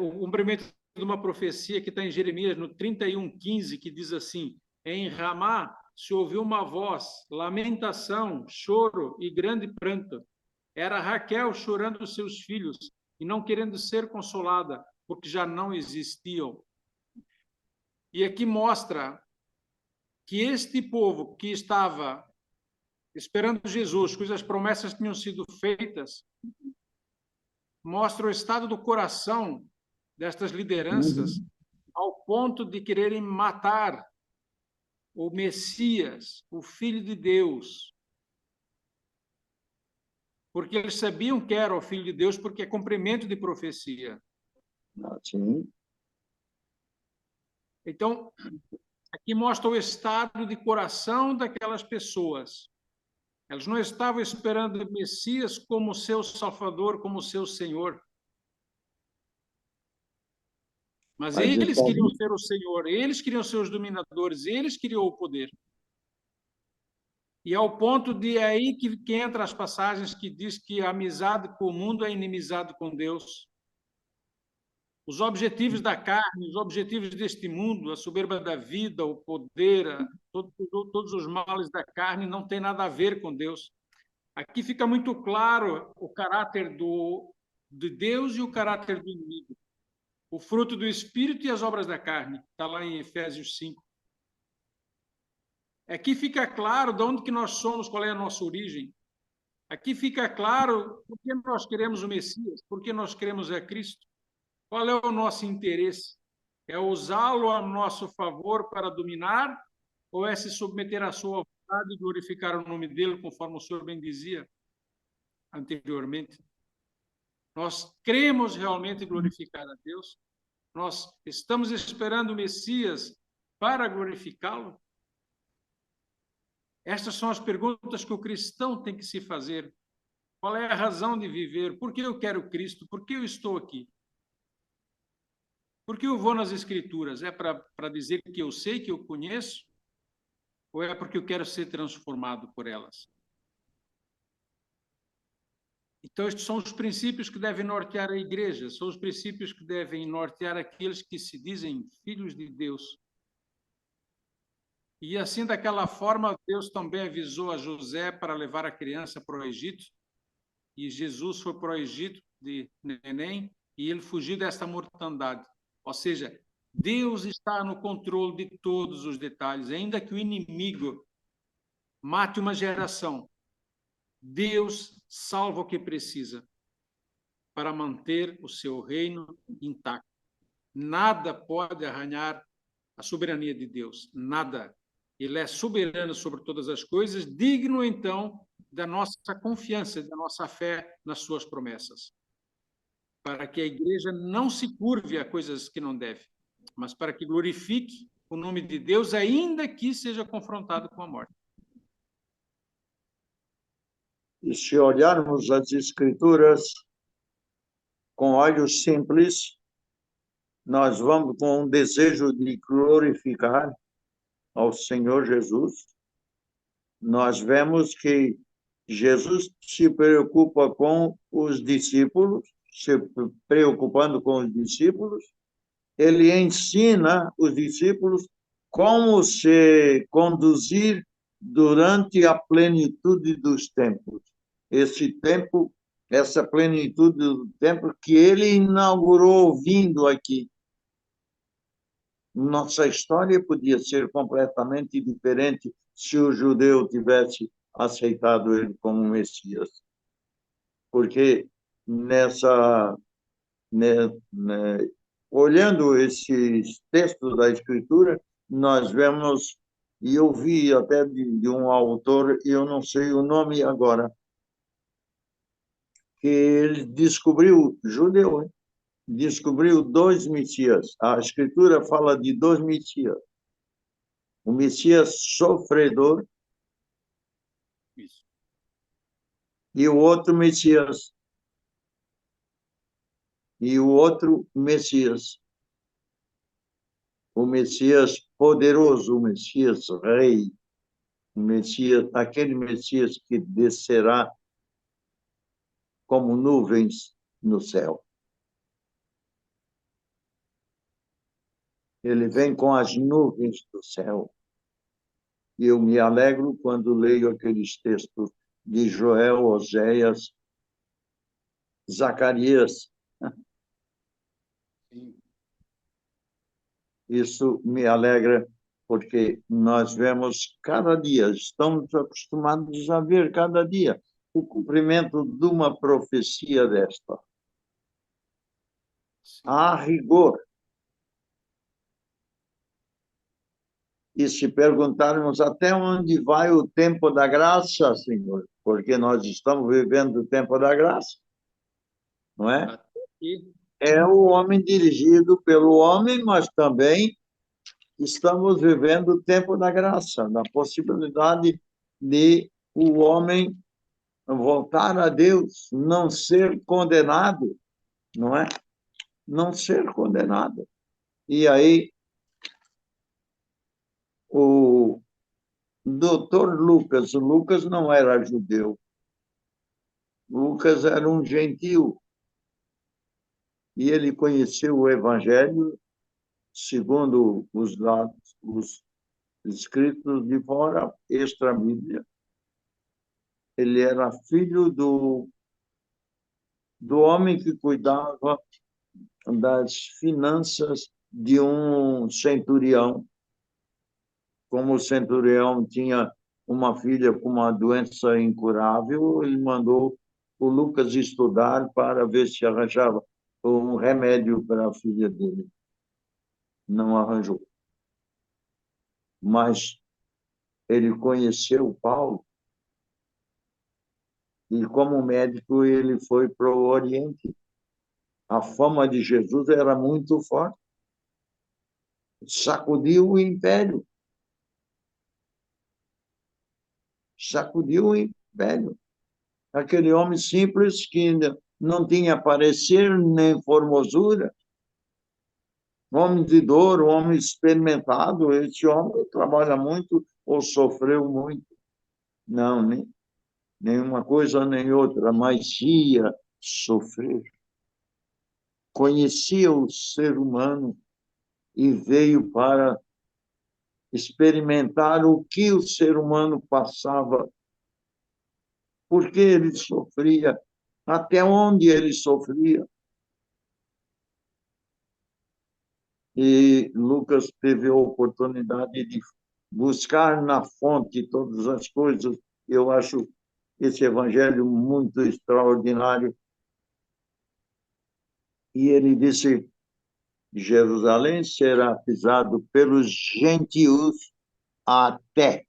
o cumprimento de uma profecia que está em Jeremias, no 31:15, que diz assim: em Ramá se ouviu uma voz, lamentação, choro e grande pranto. Era Raquel chorando os seus filhos e não querendo ser consolada, porque já não existiam. E aqui mostra que este povo que estava esperando Jesus, cujas promessas tinham sido feitas, mostra o estado do coração destas lideranças, ao ponto de quererem matar o Messias, o Filho de Deus, porque eles sabiam que era o Filho de Deus, porque é cumprimento de profecia. Sim. Então, aqui mostra o estado de coração daquelas pessoas. Elas não estavam esperando o Messias como seu Salvador, como seu Senhor. Mas eles queriam ser o Senhor, eles queriam ser os dominadores, eles queriam o poder. E ao ponto de aí que entra as passagens que diz que a amizade com o mundo é inimizade com Deus. Os objetivos da carne, os objetivos deste mundo, a soberba da vida, o poder, todos os males da carne não tem nada a ver com Deus. Aqui fica muito claro o caráter de Deus e o caráter do inimigo. O fruto do Espírito e as obras da carne. Está lá em Efésios 5. Aqui fica claro de onde que nós somos, qual é a nossa origem. Aqui fica claro por que nós queremos o Messias, por que nós queremos a Cristo. Qual é o nosso interesse? É usá-lo a nosso favor para dominar ou é se submeter à sua vontade e glorificar o nome dele, conforme o senhor bem dizia anteriormente? Nós cremos realmente glorificar a Deus? Nós estamos esperando o Messias para glorificá-lo? Estas são as perguntas que o cristão tem que se fazer. Qual é a razão de viver? Por que eu quero Cristo? Por que eu estou aqui? Por que eu vou nas Escrituras? É para dizer que eu sei, que eu conheço? Ou é porque eu quero ser transformado por elas? Então, estes são os princípios que devem nortear a igreja, são os princípios que devem nortear aqueles que se dizem filhos de Deus. E assim, daquela forma, Deus também avisou a José para levar a criança para o Egito, e Jesus foi para o Egito de neném, e ele fugiu desta mortandade. Ou seja, Deus está no controle de todos os detalhes, ainda que o inimigo mate uma geração. Deus salva o que precisa para manter o seu reino intacto. Nada pode arranhar a soberania de Deus, nada. Ele é soberano sobre todas as coisas, digno, então, da nossa confiança, da nossa fé nas suas promessas. Para que a igreja não se curve a coisas que não deve, mas para que glorifique o nome de Deus, ainda que seja confrontado com a morte. E se olharmos as Escrituras com olhos simples, nós vamos com um desejo de glorificar ao Senhor Jesus. Nós vemos que Jesus se preocupa com os discípulos, se preocupando com os discípulos, ele ensina os discípulos como se conduzir durante a plenitude dos tempos. Esse tempo, essa plenitude do tempo que ele inaugurou vindo aqui. Nossa história podia ser completamente diferente se o judeu tivesse aceitado ele como Messias. Porque olhando esses textos da Escritura, nós vemos, e eu vi até de um autor, eu não sei o nome agora, que ele descobriu, judeu, hein? Descobriu dois Messias. A Escritura fala de dois Messias. O Messias sofredor e o outro Messias. E o outro Messias. O Messias poderoso, o Messias rei, o Messias, aquele Messias que descerá como nuvens no céu. Ele vem com as nuvens do céu. E eu me alegro quando leio aqueles textos de Joel, Oséias, Zacarias. Isso me alegra, porque nós vemos cada dia, estamos acostumados a ver cada dia o cumprimento de uma profecia desta. A rigor. E se perguntarmos até onde vai o tempo da graça, Senhor, porque nós estamos vivendo o tempo da graça, não é? É o homem dirigido pelo homem, mas também estamos vivendo o tempo da graça, da possibilidade de o homem voltar a Deus, não ser condenado, não é? Não ser condenado. E aí, o doutor Lucas não era judeu, Lucas era um gentil, e ele conheceu o Evangelho segundo os escritos de fora, extra-bíblia. Ele era filho do homem que cuidava das finanças de um centurião. Como o centurião tinha uma filha com uma doença incurável, ele mandou o Lucas estudar para ver se arranjava um remédio para a filha dele. Não arranjou. Mas ele conheceu Paulo e, como médico, ele foi para o Oriente. A fama de Jesus era muito forte. Sacudiu o império. Sacudiu o império. Aquele homem simples que não tinha parecer nem formosura, homem de dor, homem experimentado. Esse homem trabalha muito ou sofreu muito. Não, nenhuma coisa nem outra, mas ia sofrer. Conhecia o ser humano e veio para experimentar o que o ser humano passava, porque ele sofria, até onde ele sofria. E Lucas teve a oportunidade de buscar na fonte todas as coisas. Eu acho esse evangelho muito extraordinário. E ele disse: Jerusalém será pisado pelos gentios até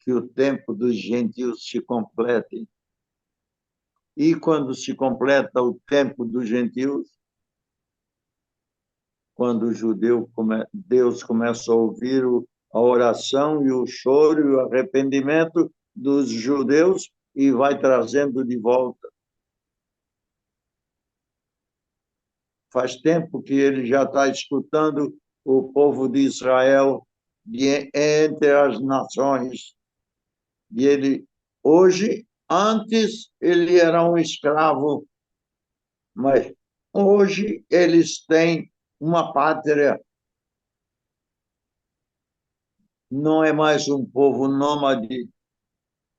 que o tempo dos gentios se complete. E quando se completa o tempo dos gentios, quando o judeu Deus começa a ouvir a oração e o choro e o arrependimento dos judeus e vai trazendo de volta. Faz tempo que ele já está escutando o povo de Israel entre as nações. E ele, hoje, antes ele era um escravo, mas hoje eles têm uma pátria. Não é mais um povo nômade,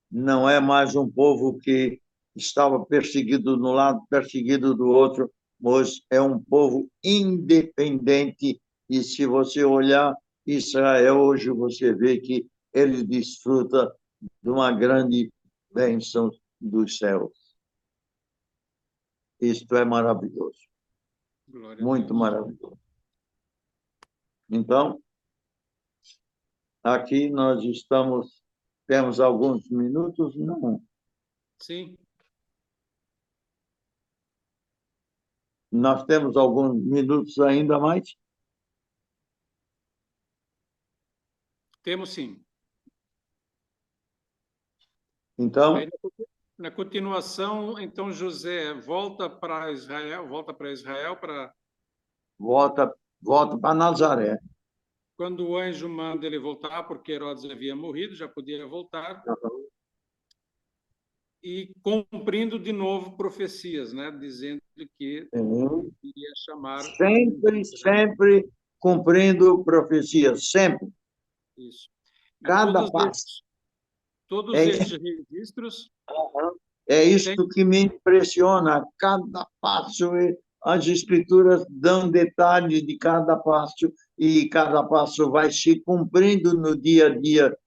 não é mais um povo que estava perseguido de um lado, perseguido do outro, mas é um povo independente. E se você olhar Israel hoje, você vê que ele desfruta de uma grande bênção dos céus. Isto é maravilhoso, muito maravilhoso. Então, aqui nós temos alguns minutos? Não. Sim. Nós temos alguns minutos ainda mais? Temos sim. Então, aí, na continuação, então José volta para Israel, para volta para Nazaré. quando o anjo manda ele voltar, porque Herodes havia morrido, já podia voltar. E cumprindo de novo profecias, né, dizendo que iria chamar sempre cumprindo profecias, sempre. Isso. E Cada passo. Todos estes registros. É isto que me impressiona. Cada passo, as escrituras dão detalhe de cada passo e cada passo vai se cumprindo no dia a dia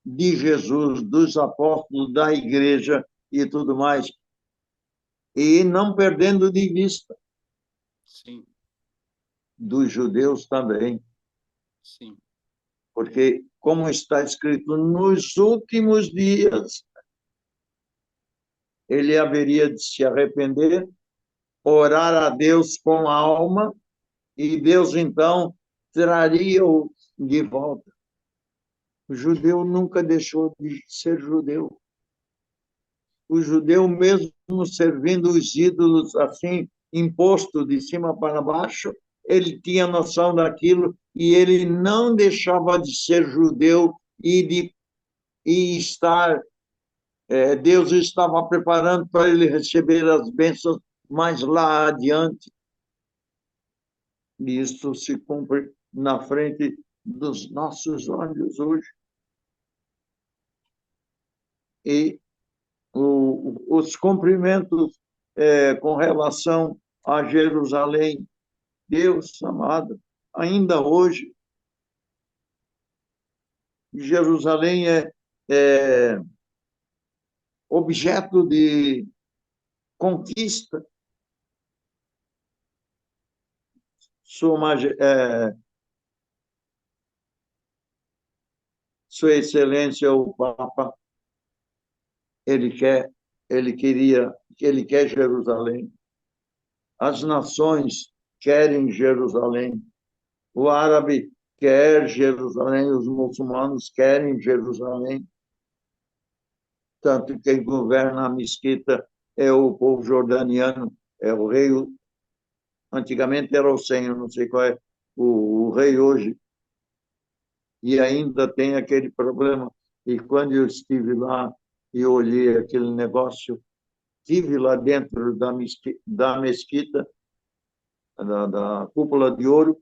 de Jesus, dos apóstolos, da igreja e tudo mais. E não perdendo de vista. Sim. Dos judeus também. Sim. Porque, como está escrito, nos últimos dias, ele haveria de se arrepender, orar a Deus com a alma, e Deus, então, traria-o de volta. O judeu nunca deixou de ser judeu. O judeu, mesmo servindo os ídolos assim, imposto de cima para baixo, ele tinha noção daquilo e ele não deixava de ser judeu e estar. Deus estava preparando para ele receber as bênçãos mais lá adiante. E isso se cumpre na frente dos nossos olhos hoje. E os cumprimentos com relação a Jerusalém, Deus amado, ainda hoje, Jerusalém objeto de conquista. Sua Excelência, o Papa, ele quer Jerusalém. As nações querem Jerusalém. O árabe quer Jerusalém, os muçulmanos querem Jerusalém. Tanto que quem governa a mesquita é o povo jordaniano, é o rei. Antigamente era o Hussein, eu não sei qual é o rei hoje. E ainda tem aquele problema. E quando eu estive lá e olhei aquele negócio, estive lá dentro da mesquita, da cúpula de ouro.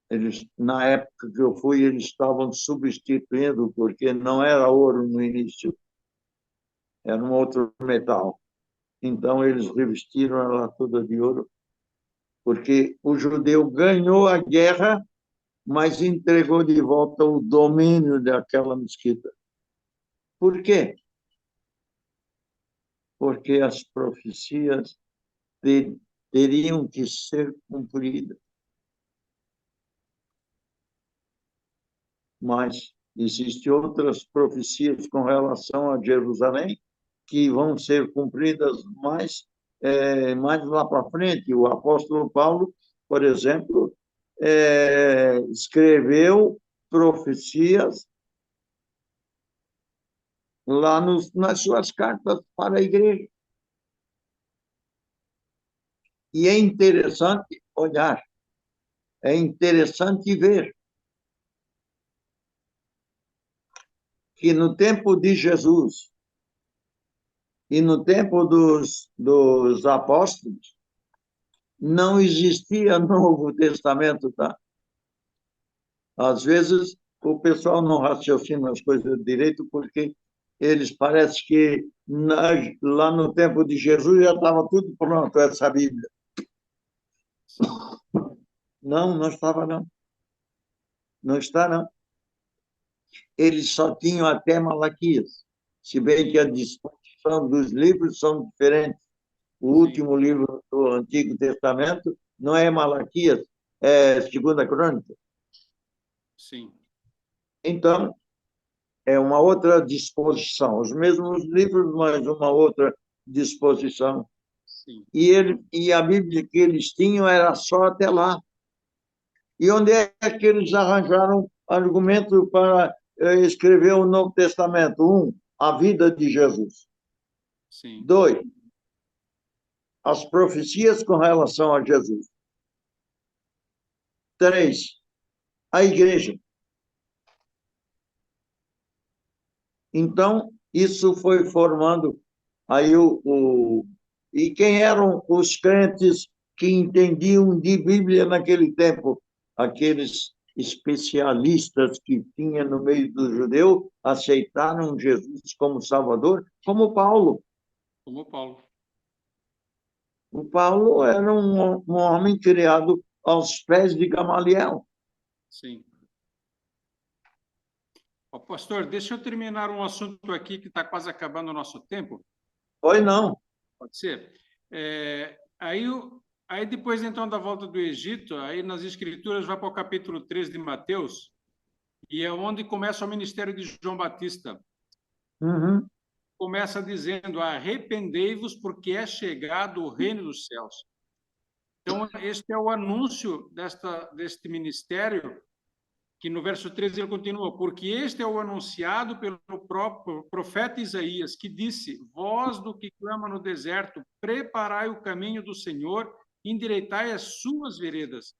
Eles, na época que eu fui, eles estavam substituindo, porque não era ouro no início, era um outro metal. Então, eles revestiram ela toda de ouro, porque o judeu ganhou a guerra, mas entregou de volta o domínio daquela mesquita. Por quê? Porque as profecias teriam que ser cumpridas. Mas existem outras profecias com relação a Jerusalém que vão ser cumpridas mais lá para frente. O apóstolo Paulo, por exemplo, escreveu profecias lá nas suas cartas para a igreja. E é interessante olhar, é interessante ver que no tempo de Jesus e no tempo dos apóstolos não existia Novo Testamento, tá? Às vezes o pessoal não raciocina as coisas direito porque eles parecem que lá no tempo de Jesus já estava tudo pronto, essa Bíblia. Não, não estava, não. Não está, não. Eles só tinham até Malaquias, se bem que a disposição dos livros são diferentes. O último livro do Antigo Testamento não é Malaquias, é Segunda Crônica. Sim. Então, é uma outra disposição. Os mesmos livros, mas uma outra disposição. Sim. E a Bíblia que eles tinham era só até lá. E onde é que eles arranjaram argumento para escrever o Novo Testamento? 1, a vida de Jesus. Sim. 2, as profecias com relação a Jesus. 3, a igreja. Então, isso foi formando aí e quem eram os crentes que entendiam de Bíblia naquele tempo? Aqueles especialistas que tinha no meio do judeu aceitaram Jesus como Salvador, como Paulo. Como Paulo. O Paulo era um homem criado aos pés de Gamaliel. Sim. Pastor, deixa eu terminar um assunto aqui que está quase acabando o nosso tempo. Foi não. Pode ser? Aí depois, então, da volta do Egito, aí nas Escrituras vai para o capítulo 3 de Mateus, e é onde começa o ministério de João Batista. Uhum. Começa dizendo: arrependei-vos, porque é chegado o reino dos céus. Então, este é o anúncio deste ministério, que no verso 13 ele continua: porque este é o anunciado pelo próprio profeta Isaías, que disse: voz do que clama no deserto, preparai o caminho do Senhor, endireitai as suas veredas.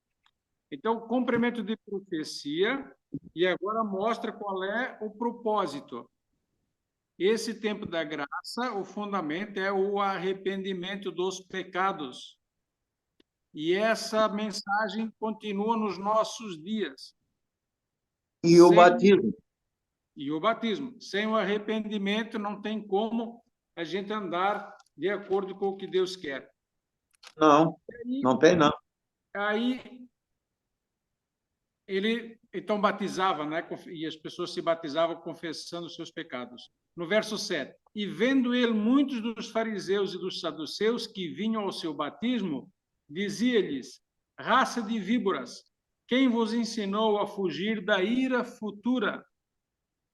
Então, cumprimento de profecia, e agora mostra qual é o propósito. Esse tempo da graça, o fundamento é o arrependimento dos pecados. E essa mensagem continua nos nossos dias. E o batismo. E o batismo. Sem o arrependimento, não tem como a gente andar de acordo com o que Deus quer. Não, não tem, não. Aí, ele então batizava, né? E as pessoas se batizavam confessando os seus pecados. No verso 7, e vendo ele muitos dos fariseus e dos saduceus que vinham ao seu batismo, dizia-lhes, raça de víboras, quem vos ensinou a fugir da ira futura?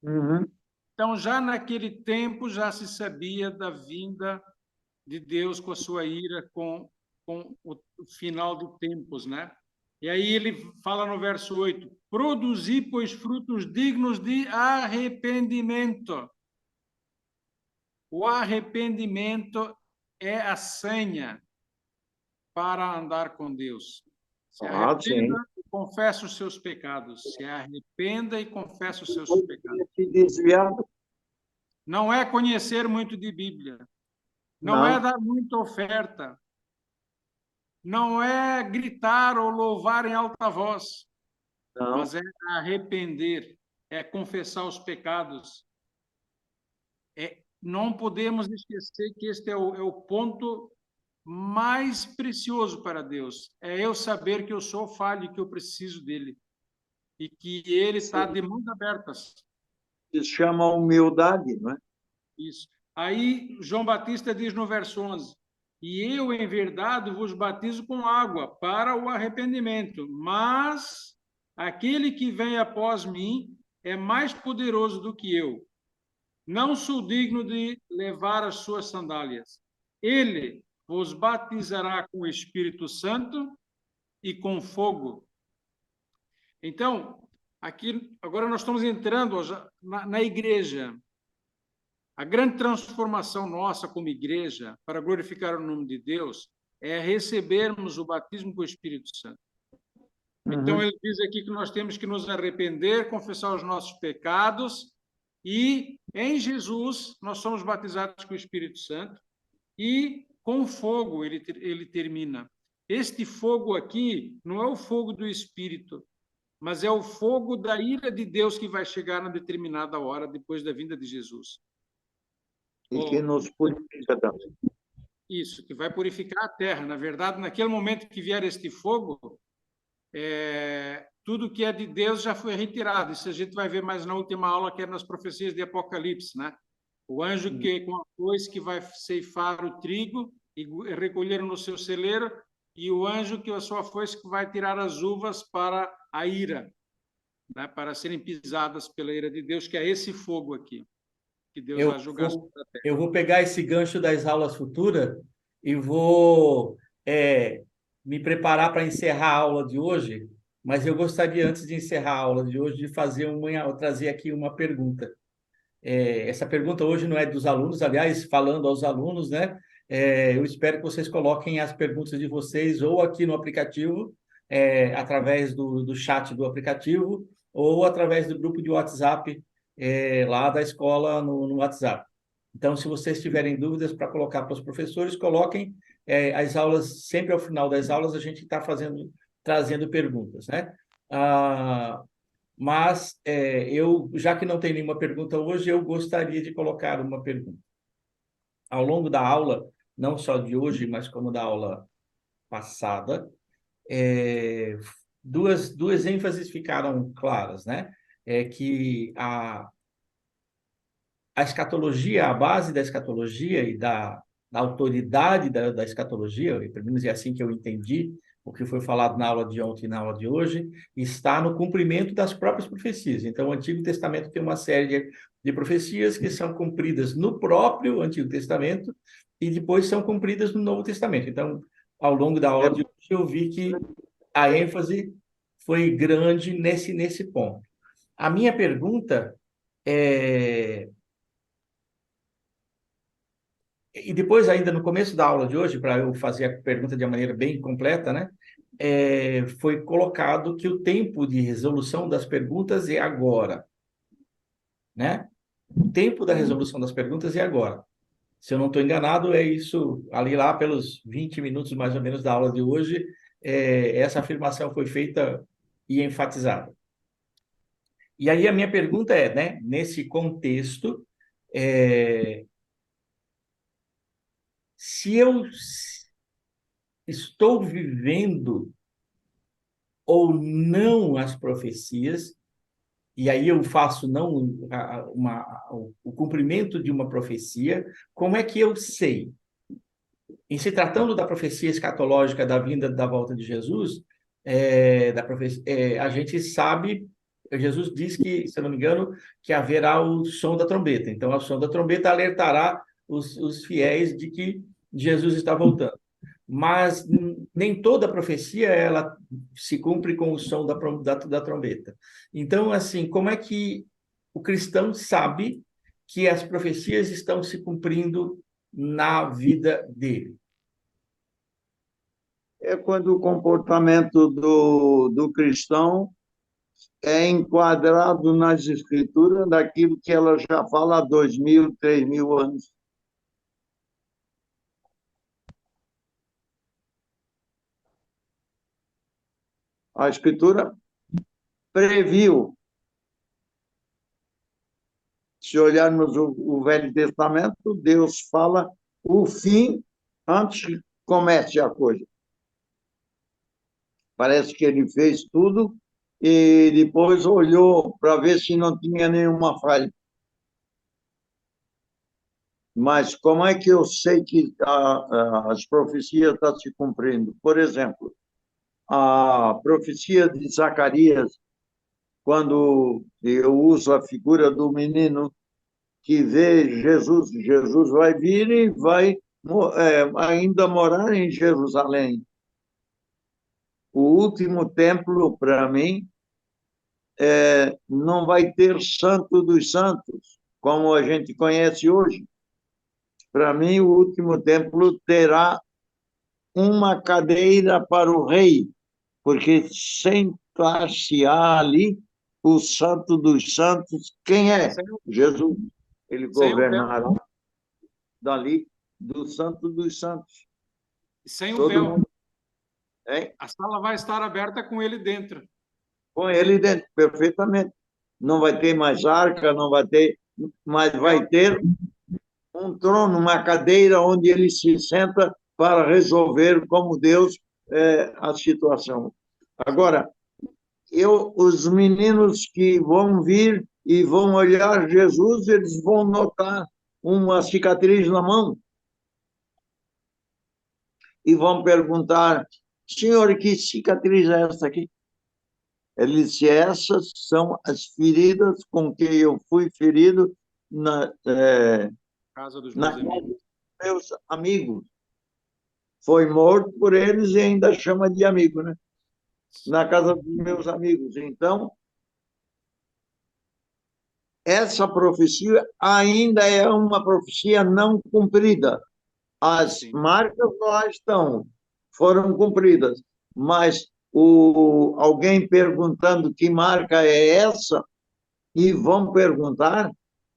Uhum. Então, já naquele tempo, já se sabia da vinda de Deus com a sua ira, com o final dos tempos, né? E aí ele fala no verso 8, produzi, pois, frutos dignos de arrependimento. O arrependimento é a senha para andar com Deus. Se sim. arrependa e confessa os seus pecados. Se arrependa e confessa os seus pecados. Se desviado? Não é conhecer muito de Bíblia. Não é dar muita oferta. Não é gritar ou louvar em alta voz. Não. Mas é arrepender, é confessar os pecados. Não podemos esquecer que este é o ponto mais precioso para Deus. É eu saber que eu sou falho e que eu preciso dele. E que ele está de mãos abertas. Se chama humildade, não é? Isso. Aí, João Batista diz no verso 11, e eu, em verdade, vos batizo com água para o arrependimento, mas aquele que vem após mim é mais poderoso do que eu. Não sou digno de levar as suas sandálias. Ele vos batizará com o Espírito Santo e com fogo. Então, aqui, agora nós estamos entrando na igreja. A grande transformação nossa como igreja, para glorificar o nome de Deus, é recebermos o batismo com o Espírito Santo. Então, ele diz aqui que nós temos que nos arrepender, confessar os nossos pecados, e em Jesus nós somos batizados com o Espírito Santo, e com fogo ele termina. Este fogo aqui não é o fogo do Espírito, mas é o fogo da ira de Deus que vai chegar na determinada hora depois da vinda de Jesus. E que nos purifica também. Isso, que vai purificar a terra. Na verdade, naquele momento que vier este fogo, tudo que é de Deus já foi retirado. Isso a gente vai ver mais na última aula, que é nas profecias de Apocalipse, né? O anjo que com a foice que vai ceifar o trigo e recolher no seu celeiro, e o anjo que a sua foice que vai tirar as uvas para a ira, né? Para serem pisadas pela ira de Deus, que é esse fogo aqui, que Deus vai julgar sobre a terra. Eu vou pegar esse gancho das aulas futuras e vou me preparar para encerrar a aula de hoje, mas eu gostaria, antes de encerrar a aula de hoje, de trazer aqui uma pergunta. Essa pergunta hoje não é dos alunos, aliás, falando aos alunos, né? Eu espero que vocês coloquem as perguntas de vocês ou aqui no aplicativo, através do chat do aplicativo, ou através do grupo de WhatsApp lá da escola no WhatsApp. Então, se vocês tiverem dúvidas para colocar para os professores, coloquem as aulas, sempre ao final das aulas a gente está trazendo perguntas, né? Mas já que não tem nenhuma pergunta hoje, eu gostaria de colocar uma pergunta. Ao longo da aula, não só de hoje, mas como da aula passada, duas ênfases ficaram claras, né? Que a escatologia, a base da escatologia e da autoridade da escatologia, pelo menos é assim que eu entendi, o que foi falado na aula de ontem e na aula de hoje, está no cumprimento das próprias profecias. Então, o Antigo Testamento tem uma série de profecias que são cumpridas no próprio Antigo Testamento e depois são cumpridas no Novo Testamento. Então, ao longo da aula de hoje, eu vi que a ênfase foi grande nesse ponto. A minha pergunta e depois, ainda no começo da aula de hoje, para eu fazer a pergunta de uma maneira bem completa, né? Foi colocado que o tempo de resolução das perguntas é agora, né? O tempo da resolução das perguntas é agora. Se eu não estou enganado, é isso, ali lá pelos 20 minutos mais ou menos da aula de hoje, essa afirmação foi feita e enfatizada. E aí a minha pergunta né? Nesse contexto, se eu estou vivendo ou não as profecias e aí eu faço não o cumprimento de uma profecia, como é que eu sei? Em se tratando da profecia escatológica da vinda da volta de Jesus, a gente sabe, Jesus diz que, se eu não me engano, que haverá o som da trombeta. Então, o som da trombeta alertará os fiéis de que Jesus está voltando. Mas nem toda profecia ela se cumpre com o som da trombeta. Então, assim, como é que o cristão sabe que as profecias estão se cumprindo na vida dele? É quando o comportamento do cristão é enquadrado nas escrituras daquilo que ela já fala há 2.000, 3.000 anos. A escritura previu. Se olharmos o Velho Testamento, Deus fala o fim antes que comece a coisa. Parece que ele fez tudo e depois olhou para ver se não tinha nenhuma falha. Mas como é que eu sei que as profecias estão se cumprindo? Por exemplo, a profecia de Zacarias, quando eu uso a figura do menino que vê Jesus, Jesus vai vir e vai ainda morar em Jerusalém. O último templo, para mim, não vai ter santo dos santos, como a gente conhece hoje. Para mim, o último templo terá uma cadeira para o rei, porque sentar-se-á ali o santo dos santos. Quem é? Jesus. Ele governará dali do santo dos santos. Sem o Todo véu. mundo, hein? A sala vai estar aberta com ele dentro. Com ele dentro, perfeitamente. Não vai ter mais arca, não vai ter, mas vai ter um trono, uma cadeira onde ele se senta para resolver como Deus a situação. Agora, os meninos que vão vir e vão olhar Jesus, eles vão notar uma cicatriz na mão e vão perguntar: senhor, que cicatriz é essa aqui? Ele disse: essas são as feridas com que eu fui ferido na Casa dos meus amigos. Foi morto por eles e ainda chama de amigo, né? Na casa dos meus amigos. Então, essa profecia ainda é uma profecia não cumprida. As marcas lá estão, foram cumpridas, mas alguém perguntando que marca é essa, e vão perguntar,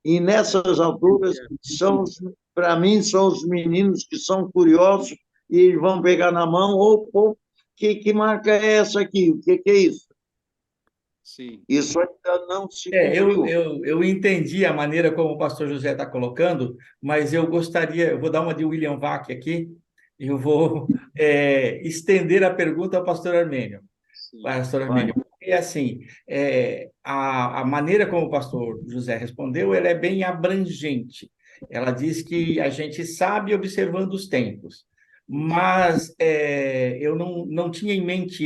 e nessas alturas, para mim, são os meninos que são curiosos e vão pegar na mão, que marca é essa aqui? O que é isso? Sim. Isso ainda não se cumpriu. Eu entendi a maneira como o pastor José está colocando, mas eu vou dar uma de William Vac aqui, e eu vou estender a pergunta ao pastor Armênio. Sim. Pastor Armênio, e assim, a maneira como o pastor José respondeu, ela é bem abrangente. Ela diz que a gente sabe observando os tempos, mas eu não tinha em mente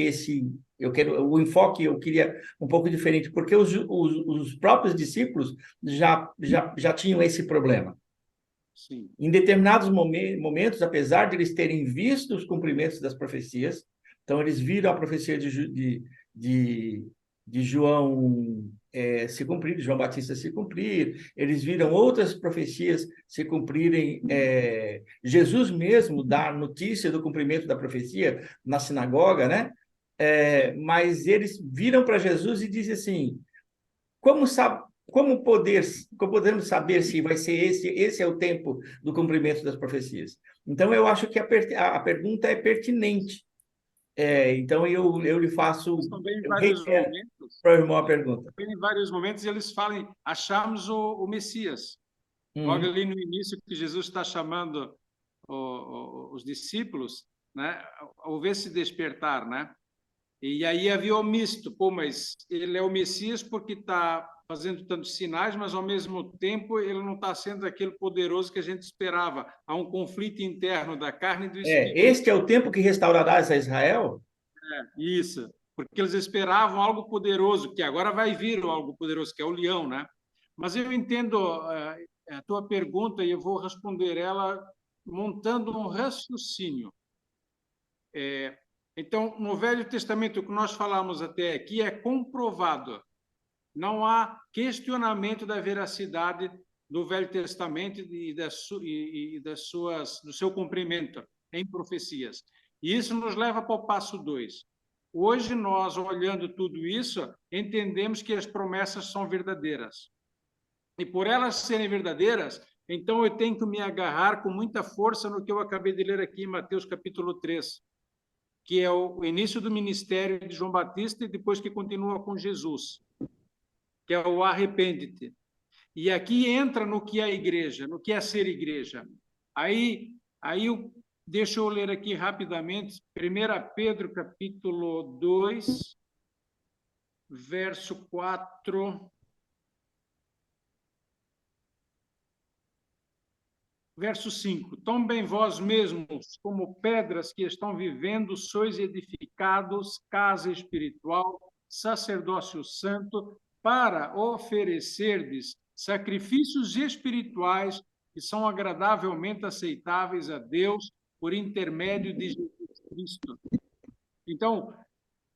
o enfoque eu queria um pouco diferente, porque os próprios discípulos já tinham esse problema. Sim. Em determinados momentos, apesar de eles terem visto os cumprimentos das profecias, então eles viram a profecia de João se cumprir, de João Batista se cumprir, eles viram outras profecias se cumprirem, Jesus mesmo dá notícia do cumprimento da profecia na sinagoga, né? Mas eles viram para Jesus e dizem assim: como podemos saber se vai ser esse é o tempo do cumprimento das profecias? Então, eu acho que a pergunta é pertinente. Então, eu lhe faço... Também em vários momentos... Para o irmão a pergunta. Em vários momentos, eles falam: achamos o Messias. Logo ali no início, que Jesus está chamando os discípulos, né, ao ver se despertar, né? E aí havia o misto, pô, mas ele é o Messias porque está fazendo tantos sinais, mas ao mesmo tempo ele não está sendo aquele poderoso que a gente esperava. Há um conflito interno da carne e do espírito. Este é o tempo que restaurarás a Israel? Isso, porque eles esperavam algo poderoso, que agora vai vir algo poderoso, que é o leão, né? Mas eu entendo a tua pergunta e eu vou responder ela montando um raciocínio. Então, no Velho Testamento, o que nós falamos até aqui é comprovado. Não há questionamento da veracidade do Velho Testamento do seu cumprimento em profecias. E isso nos leva para o passo 2. Hoje, nós, olhando tudo isso, entendemos que as promessas são verdadeiras. E por elas serem verdadeiras, então eu tenho que me agarrar com muita força no que eu acabei de ler aqui em Mateus capítulo 3, que é o início do ministério de João Batista e depois que continua com Jesus, que é o arrepende-te. E aqui entra no que é a igreja, no que é ser igreja. Aí deixa eu ler aqui rapidamente, 1 Pedro capítulo 2, verso 4... Verso 5. Também vós mesmos, como pedras que estão vivendo, sois edificados, casa espiritual, sacerdócio santo, para oferecerdes sacrifícios espirituais que são agradavelmente aceitáveis a Deus por intermédio de Jesus Cristo. Então,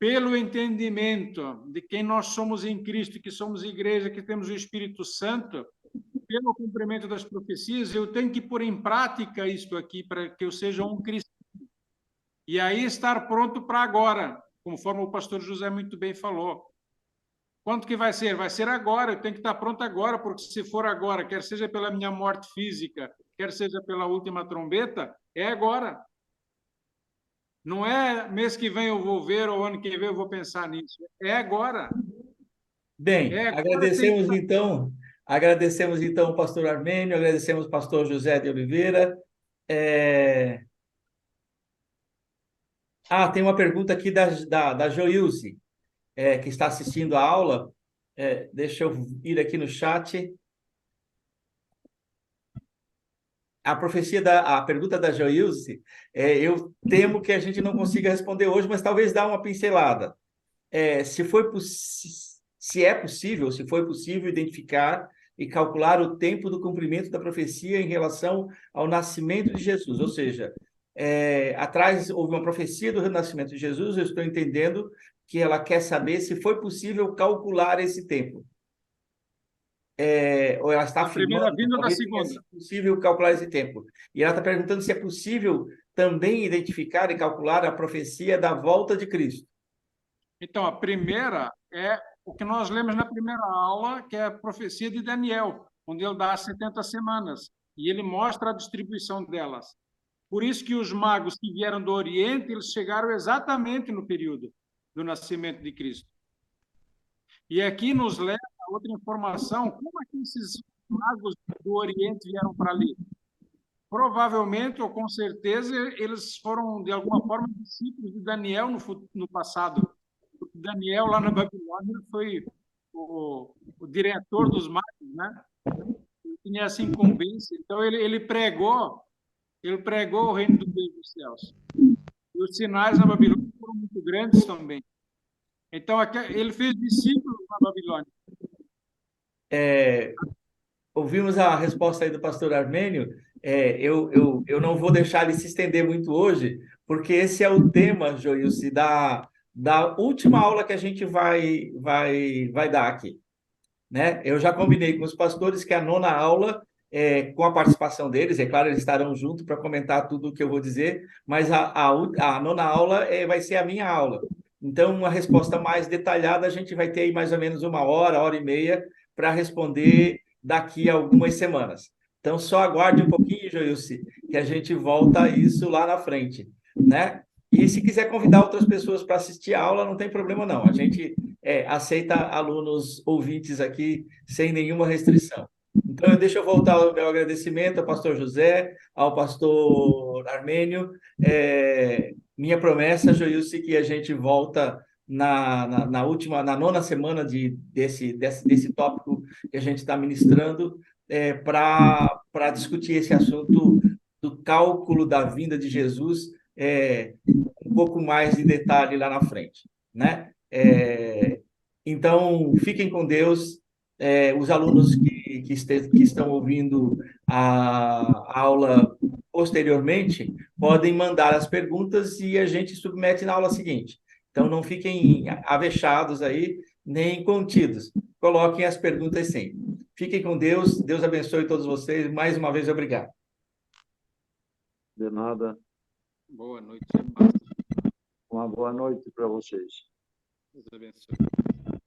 pelo entendimento de quem nós somos em Cristo, que somos igreja, que temos o Espírito Santo, pelo cumprimento das profecias, eu tenho que pôr em prática isto aqui para que eu seja um cristão. E aí estar pronto para agora, conforme o pastor José muito bem falou. Quanto que vai ser? Vai ser agora, eu tenho que estar pronto agora, porque se for agora, quer seja pela minha morte física, quer seja pela última trombeta, é agora. Não é mês que vem eu vou ver, ou ano que vem eu vou pensar nisso. É agora. Bem, agradecemos então o pastor Armênio, agradecemos o pastor José de Oliveira. Tem uma pergunta aqui da Joilce, que está assistindo a aula. Deixa eu ir aqui no chat. A pergunta da Joilce, eu temo que a gente não consiga responder hoje, mas talvez dar uma pincelada. Se foi possível identificar e calcular o tempo do cumprimento da profecia em relação ao nascimento de Jesus. Ou seja, atrás houve uma profecia do nascimento de Jesus, eu estou entendendo que ela quer saber se foi possível calcular esse tempo. Ou ela está afirmando a primeira vinda da segunda. É possível calcular esse tempo. E ela está perguntando se é possível também identificar e calcular a profecia da volta de Cristo. Então, a primeira é o que nós lemos na primeira aula, que é a profecia de Daniel, onde ele dá 70 semanas, e ele mostra a distribuição delas. Por isso que os magos que vieram do Oriente, eles chegaram exatamente no período do nascimento de Cristo. E aqui nos leva a outra informação, como é que esses magos do Oriente vieram para ali? Provavelmente, ou com certeza, eles foram, de alguma forma, discípulos de Daniel no passado. Daniel, lá na Babilônia, foi o diretor dos magos, né? Ele tinha essa incumbência. Então, ele pregou o reino do Deus dos céus. E os sinais na Babilônia foram muito grandes também. Então, ele fez discípulos na Babilônia. Ouvimos a resposta aí do pastor Armênio. Eu não vou deixar ele se estender muito hoje, porque esse é o tema, Joilce, da última aula que a gente vai dar aqui, né? Eu já combinei com os pastores que a nona aula, com a participação deles, é claro, eles estarão juntos para comentar tudo o que eu vou dizer, mas a nona aula vai ser a minha aula. Então, uma resposta mais detalhada, a gente vai ter aí mais ou menos 1 hora e meia, para responder daqui a algumas semanas. Então, só aguarde um pouquinho, Joilce, que a gente volta a isso lá na frente, né? E se quiser convidar outras pessoas para assistir a aula, não tem problema não. A gente aceita alunos ouvintes aqui sem nenhuma restrição. Então, deixa eu voltar ao meu agradecimento ao pastor José, ao pastor Armênio. Minha promessa, Joilce, que a gente volta na nona semana desse tópico que a gente está ministrando, para discutir esse assunto do cálculo da vinda de Jesus, um pouco mais de detalhe lá na frente, né? Então, fiquem com Deus. Os alunos que estão ouvindo a aula posteriormente podem mandar as perguntas e a gente submete na aula seguinte. Então, não fiquem avexados aí, nem contidos. Coloquem as perguntas sim. Fiquem com Deus. Deus abençoe todos vocês. Mais uma vez, obrigado. De nada. Boa noite. Uma boa noite para vocês. Deus abençoe.